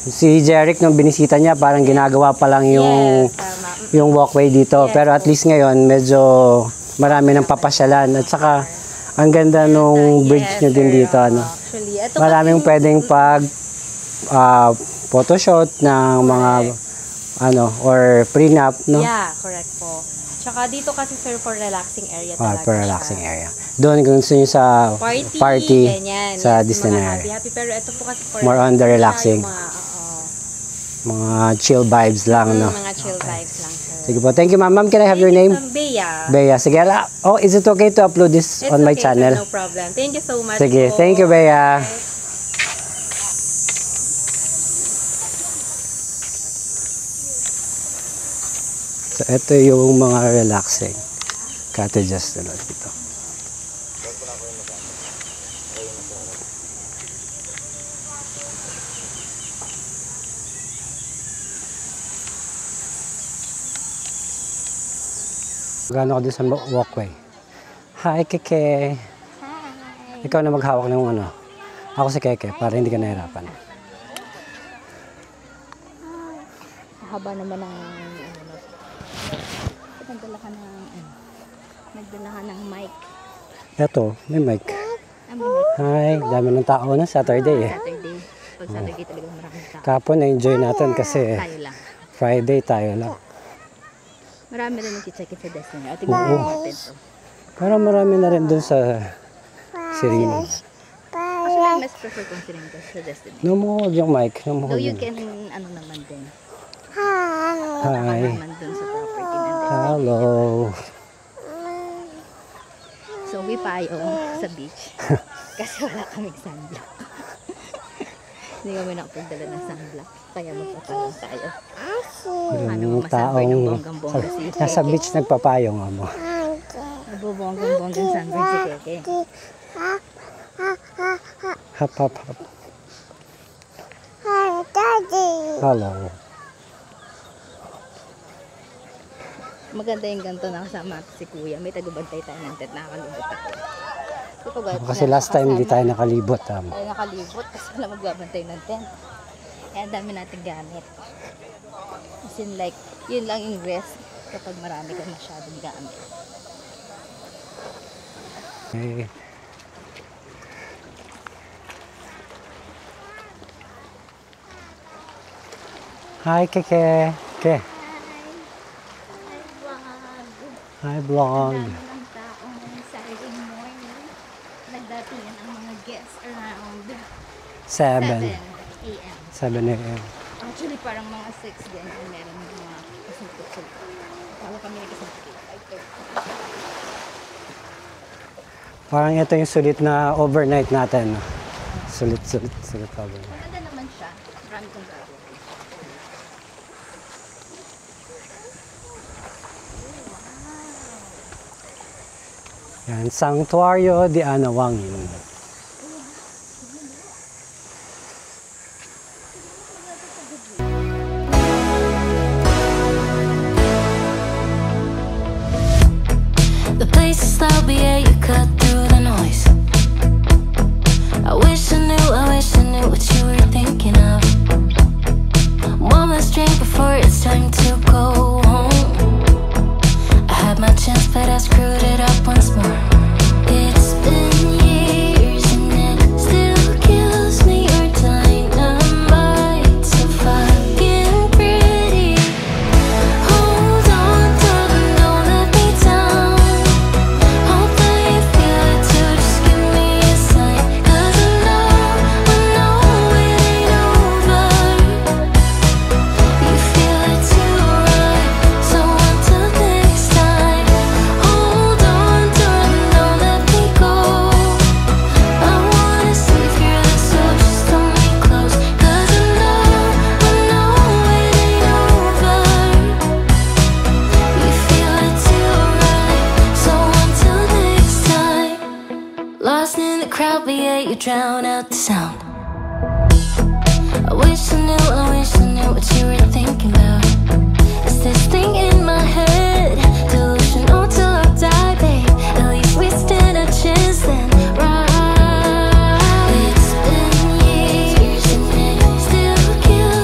Si Jeric nung binisita niya, parang ginagawa pa lang yung walkway dito. Pero at least ngayon, medyo marami ng papasyalan. At saka, ang ganda nung bridge nyo din dito. Ano? Maraming pwedeng photoshoot ng mga or prenup, no? Yeah, correct po. Tsaka dito kasi sir for relaxing area talaga. For relaxing area. Doon kung gusto nyo sa party ganyan, sa yes, Disneyland. Happy. Pero ito po kasi for more on the relaxing. Mga chill vibes lang, no? Mga chill vibes lang, sir. Sige po. Thank you, ma'am. Ma'am, can I have your name? Bea. Bea. Sige. Is it okay to upload this on my channel? No problem. Thank you so much. Sige. Po. Thank you, Bea. So, ito yung mga relaxing cottages nila dito. Gano'n ako din sa walkway. Hi, Keke. Hi. Ikaw na maghawak ng ano. Ako si Keke, para hindi ka nahirapan. Haba naman ng nagdala ka ng mic. Eto, may mic. Hi, dami ng tao na Saturday eh. Saturday. Pag Saturday talaga maraming tao. Kapon na-enjoy natin kasi Tayo lang. Friday tayo lang. Marami rin nag-check sa Destiny. O, tignan natin to. Pero marami na rin dun sa Serena. Actually, mas prefer kong Serena sa Destiny. Numuhod yung mic. Though you can, naman din. Hi. Naman dun sa property ng Destiny. Hello. So, we payong sa beach. Kasi wala kaming sunblock. Hindi kami nakapagdala ng sunblock. Kaya magpapayong tayo. Yung taong nasa beach nagpapayong mo. Nabubonggang sunburn si Keke. Hop, hop, hop. Hi, Daddy. Hello. Maganda yung ganito na kasama si Kuya. May tagubantay tayo ng tent. Nakakalibot tayo. Kasi last time hindi tayo nakalibot. Tayo nakalibot kasi wala magbabantay ng tent. Kaya ang dami natin gamit. As in like, yun lang yung rest kapag marami ka masyadong gamit. Okay. Hi, Keke. Keke. Hi, vlog. Ang ng tao ngayong Saturday morning. Nagdatingan ang mga guests around 7 a.m. 7 a.m. Actually, parang mga 6 din kung meron mga kasuntok-suntok. Bago kami nagkasuntok. Parang ito yung sulit na overnight natin. Sulit overnight. Maganda naman siya. Marami kong gagawin. Yan, Santuario de Anawangin. The places that we at, you cut through the noise. I wish I knew what you were thinking of. One last drink before it's time to go home. I had my chance, but I screwed it up once more. It's been years and it still kills me. Your dynamite so fucking pretty. Hold on, darling, don't let me down. Hope that you feel it too, just give me a sign. 'Cause I know it ain't over. You feel it too, right? So until next time, hold on, darling, don't let me go. I wanna see if you're the soul, just hold me close. 'Cause I know it ain't over. You feel it too, right? So until next time. Lost in the crowd, but yeah, you drown out the sound. I wish I knew what you were thinking about. Is this thing in my head delusional till I die, babe? At least we stand a chance then, right? It's been years and it still kills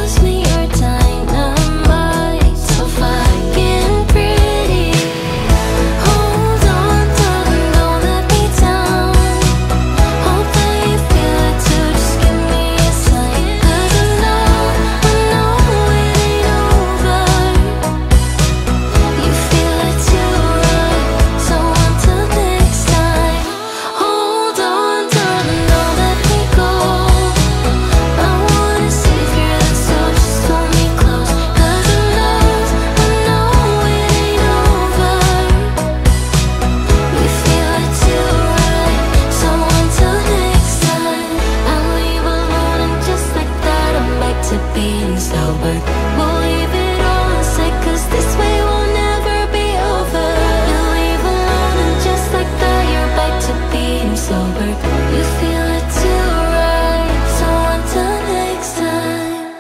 sobered. We'll leave it all unsaid, 'cause this way will never be over. You'll leave alone and just like that you're back to being sober. You feel it too, right? So until next time.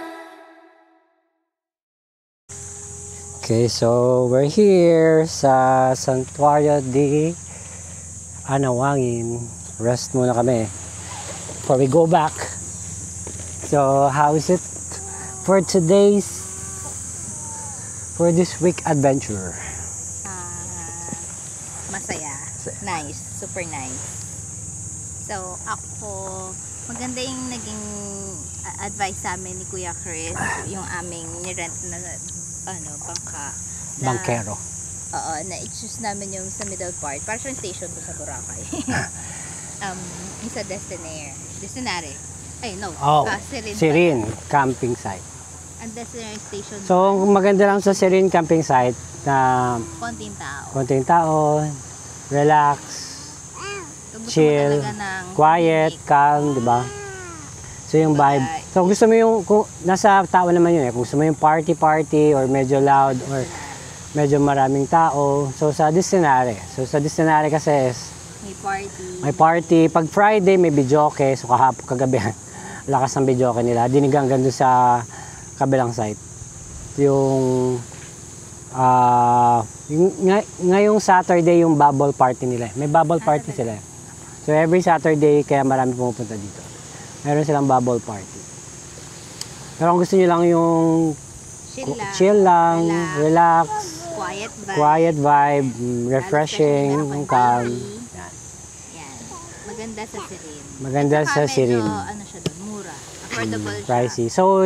Okay, so we're here sa Santuario de Anawangin. Rest muna kami before we go back. So, how is it for this week adventure? Masaya. Nice. Super nice. So, ako, maganda yung naging advice sa amin ni Kuya Chris, yung aming nirent na bangka. Bankero. Oo, na-choose namin yung sa middle part. Para siyang station doon sa Boracay. Yung sa Destinare. Ay, no. Sirin camping site. Ang Destinare station. So, maganda lang sa Sirin camping site na konting tao, relax, chill, quiet, calm, di ba? So, yung vibe. So, gusto mo yung, kung nasa tao naman yun kung gusto mo yung party or medyo loud or medyo maraming tao. So, sa Destinare. So, sa Destinare kasi may party. Pag Friday, may videoke. So, kagabi, lakas ng videoke nila. Dinig hanggang doon sa kabilang site. Ngayong Saturday, yung bubble party nila. May bubble party sila. So, every Saturday, kaya marami pumupunta dito. Meron silang bubble party. Pero kung gusto nyo lang yung chill lang, relax, quiet vibe, refreshing, calm. Maganda sa Sirin. Ano siya doon, mura. Affordable siya. Pricey. So,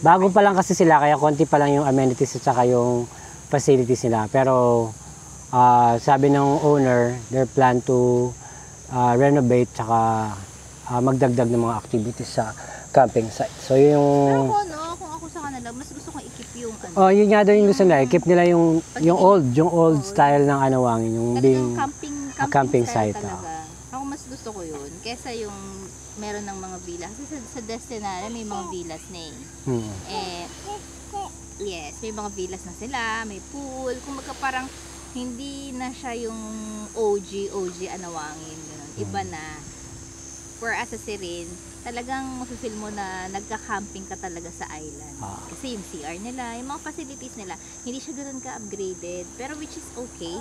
bago pa lang kasi sila, kaya konti pa lang yung amenities at saka yung facilities nila. Pero, sabi ng owner, their plan to renovate tsaka magdagdag ng mga activities sa camping site. So, yung... Pero kung ako sa kanila, mas gusto kong i-keep yung yun nga daw yung gusto nila. I-keep nila yung old style ng Anawangin. Yung being camping site. Ako mas gusto ko yun kesa yung meron ng mga villa. Kasi sa Destinare may mga villas na yes, may mga villas na sila, may pool. Kumbaga parang hindi na siya yung OG Anawangin. Ganun. Iba na. Whereas sa Sirin, talagang mafe-feel mo na nagka-camping ka talaga sa island. Kasi yung CR nila, yung mga facilities nila, hindi siya ganoon ka-upgraded. Pero which is okay.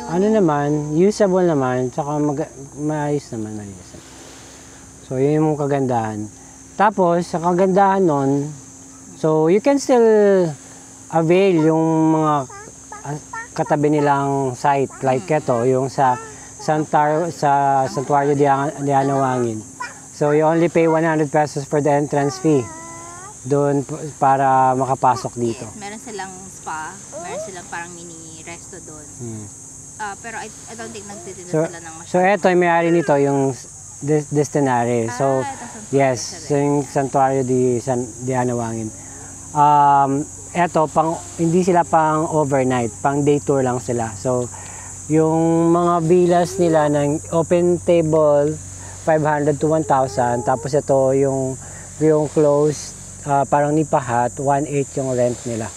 Ano naman, usable naman, tsaka maayos naman. So, yun yung kagandahan. Tapos, sa kagandahan nun, so, you can still avail yung mga katabi nilang site. Like ito, yung sa Santuario de Anawangin. So, you only pay 100 pesos for the entrance fee doon para makapasok dito. Yes, meron silang spa, meron silang parang mini resto doon. Pero I don't think nagtitinda sila ng masyado. So, eto, yung may-ari nito, yung Destinare. So, yes, so yung Santuario de Anawangin. Eto, hindi sila pang overnight, pang day tour lang sila. So, yung mga villas nila ng open table, 500 to 1,000. Tapos ito, yung closed, parang nipahat, 1,800 yung rent nila.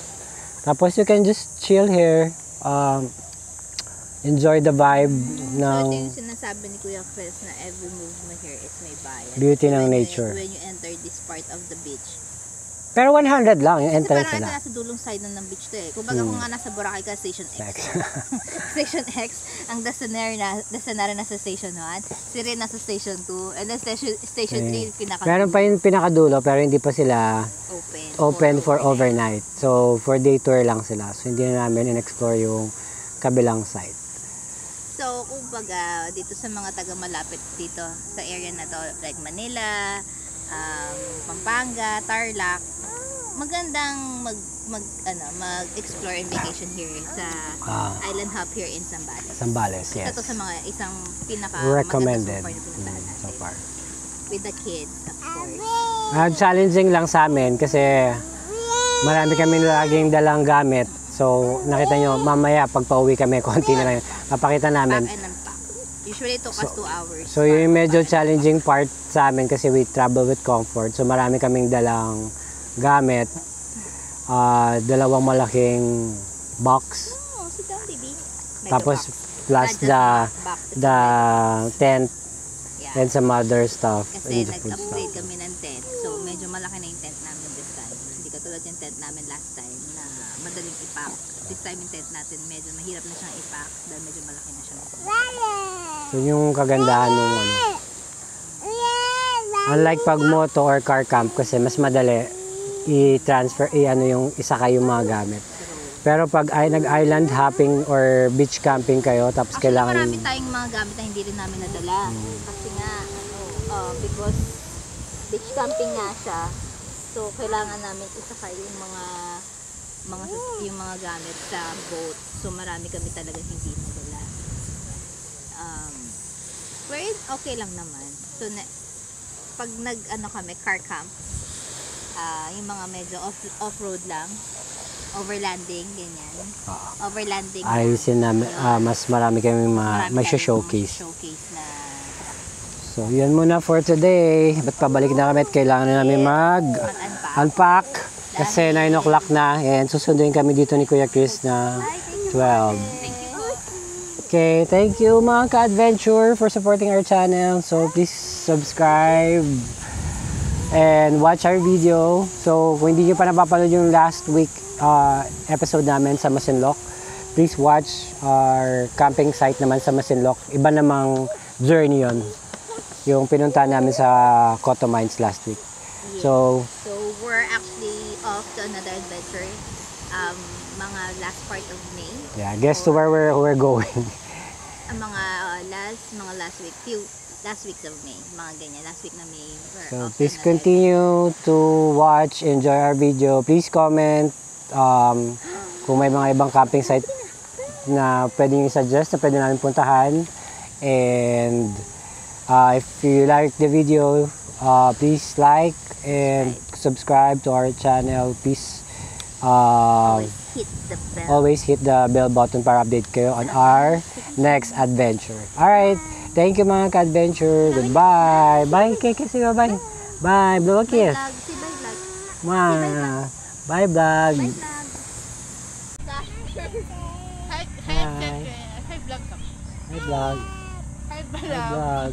Tapos you can just chill here, enjoy the vibe ng... So, ito yung sinasabi ni Kuya Chris na every move mo here is may bayad. Beauty ng nature. When you enter this part of the beach. Pero 100 lang yung entrance nila. Kasi parang nasa dulong side ng beach to eh. Kung baga kung nga nasa Boracay ka, Station X. Station X, ang Destinare nasa Station 1, Sirin nasa Station 2, and then Station 3 pinakadulo. Meron pa yung pinakadulo pero hindi pa sila open for overnight. So, for day tour lang sila. So, hindi na namin in-explore yung kabilang site. So, kumbaga, dito sa mga taga-malapit dito sa area na to, like Manila, Pampanga, Tarlac, magandang mag-explore and vacation here sa Island Hop here in Zambales. Zambales, yes. Ito sa mga isang recommended so far. With the kids, of course. Challenging lang sa amin kasi marami kami laging dalang gamit. So, nakita nyo, mamaya pag pauwi kami, konti na lang. Mapakita namin. Pack and unpack. Usually it took us 2 hours. So, yun yung medyo challenging part sa amin kasi we travel with comfort. So, marami kaming dalang gamit. Dalawang malaking box. Oh, sit down, baby. Tapos plus the tent and some other stuff. Kasi and the food nag-upgrade stuff. kami ng tent. So, medyo malaki na yung tent namin this time. Hindi katulad yung tent namin last time na madaling ipack. This time yung tent natin medyo mahirap na siyang ipack dahil medyo malaki na siya. So yung kagandahan nung ano. Unlike pag moto or car camp kasi mas madali i-transfer yung isa kayong mga gamit. Pero pag ay nag-island hopping or beach camping kayo tapos Actually, kailangan marami tayong mga gamit na hindi rin namin nadala. Kasi nga, because beach camping nga siya, so kailangan namin isakay yung mga gamit sa boat. So marami kami talaga hindi nadala. Well, okay lang naman. So pag kami car camp, yung mga medyo off-road lang, overlanding, ganyan. Overlanding. ayusin namin, mas marami kami may showcase. Na So, yun muna for today. Ba't pabalik na kami at kailangan na namin mag-unpack. Kasi 9 o'clock na. And susunduin kami dito ni Kuya Chris na 12. Okay, thank you mga ka-adventure for supporting our channel. So, please subscribe and watch our video. So, kung hindi nyo pa napapanood yung last week episode namin sa Masinloc, please watch our camping site naman sa Masinloc. Iba namang journey yun. Yung pinunta namin sa Cotto Mines last week. Yeah. So we're actually off to another adventure. Mga last part of May. Yeah, guess to where we're going. Mga last weeks of May. Mga ganyan, last week na May. So please continue to watch, enjoy our video. Please comment kung may mga ibang camping site na pwede nyo suggest na pwede namin puntahan. And if you like the video, please like and subscribe to our channel. Please always hit the bell button para update kayo on our next adventure. Alright, thank you mga ka-adventure. Goodbye. Bye, Keke. Say bye. Bye. Blow a kiss. Bye, vlog. Hi, vlog. Hi, Vlog.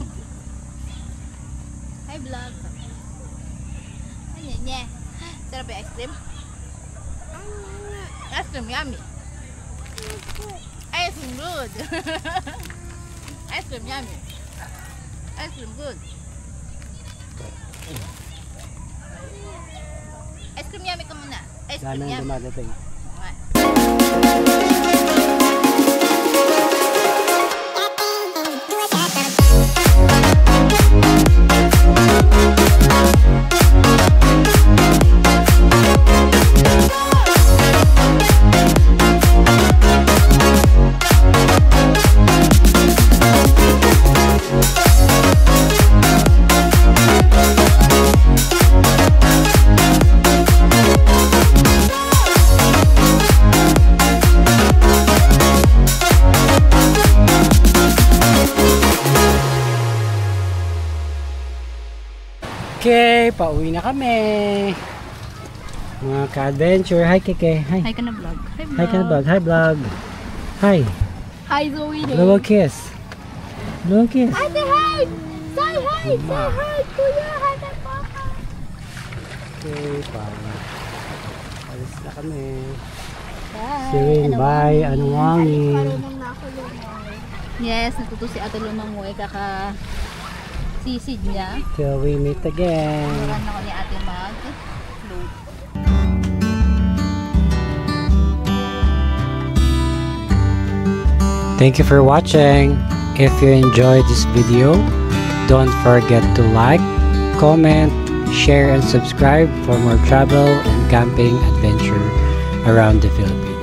Hi, vlog. Ano niya? Sarap yung ice cream? Ice cream, yummy. Ice cream, good. Ice cream, yummy. Ice cream, good. Ice cream, yummy ka muna. Ice cream, Sana yummy. dumadating. Okay, pauwi na kami. Mga ka-adventure. Hi, Keke. Hi. Hi ka na vlog. Hi, ka na vlog. Hi, vlog. Hi. Hi, Zoe. Blow a kiss. Blow a kiss. Ate, hi! Say hi! Say hi! Kuya, hi na po ka! Okay, alis na kami. Bye! Siwing, bye. Anong wangin? Yes, natuto si Ate Lumangoy kaka sisid niya. Till we meet again. Meron ako ni Ate mag-float. Thank you for watching. If you enjoyed this video, don't forget to like, comment, share, and subscribe for more travel and camping adventure around the Philippines.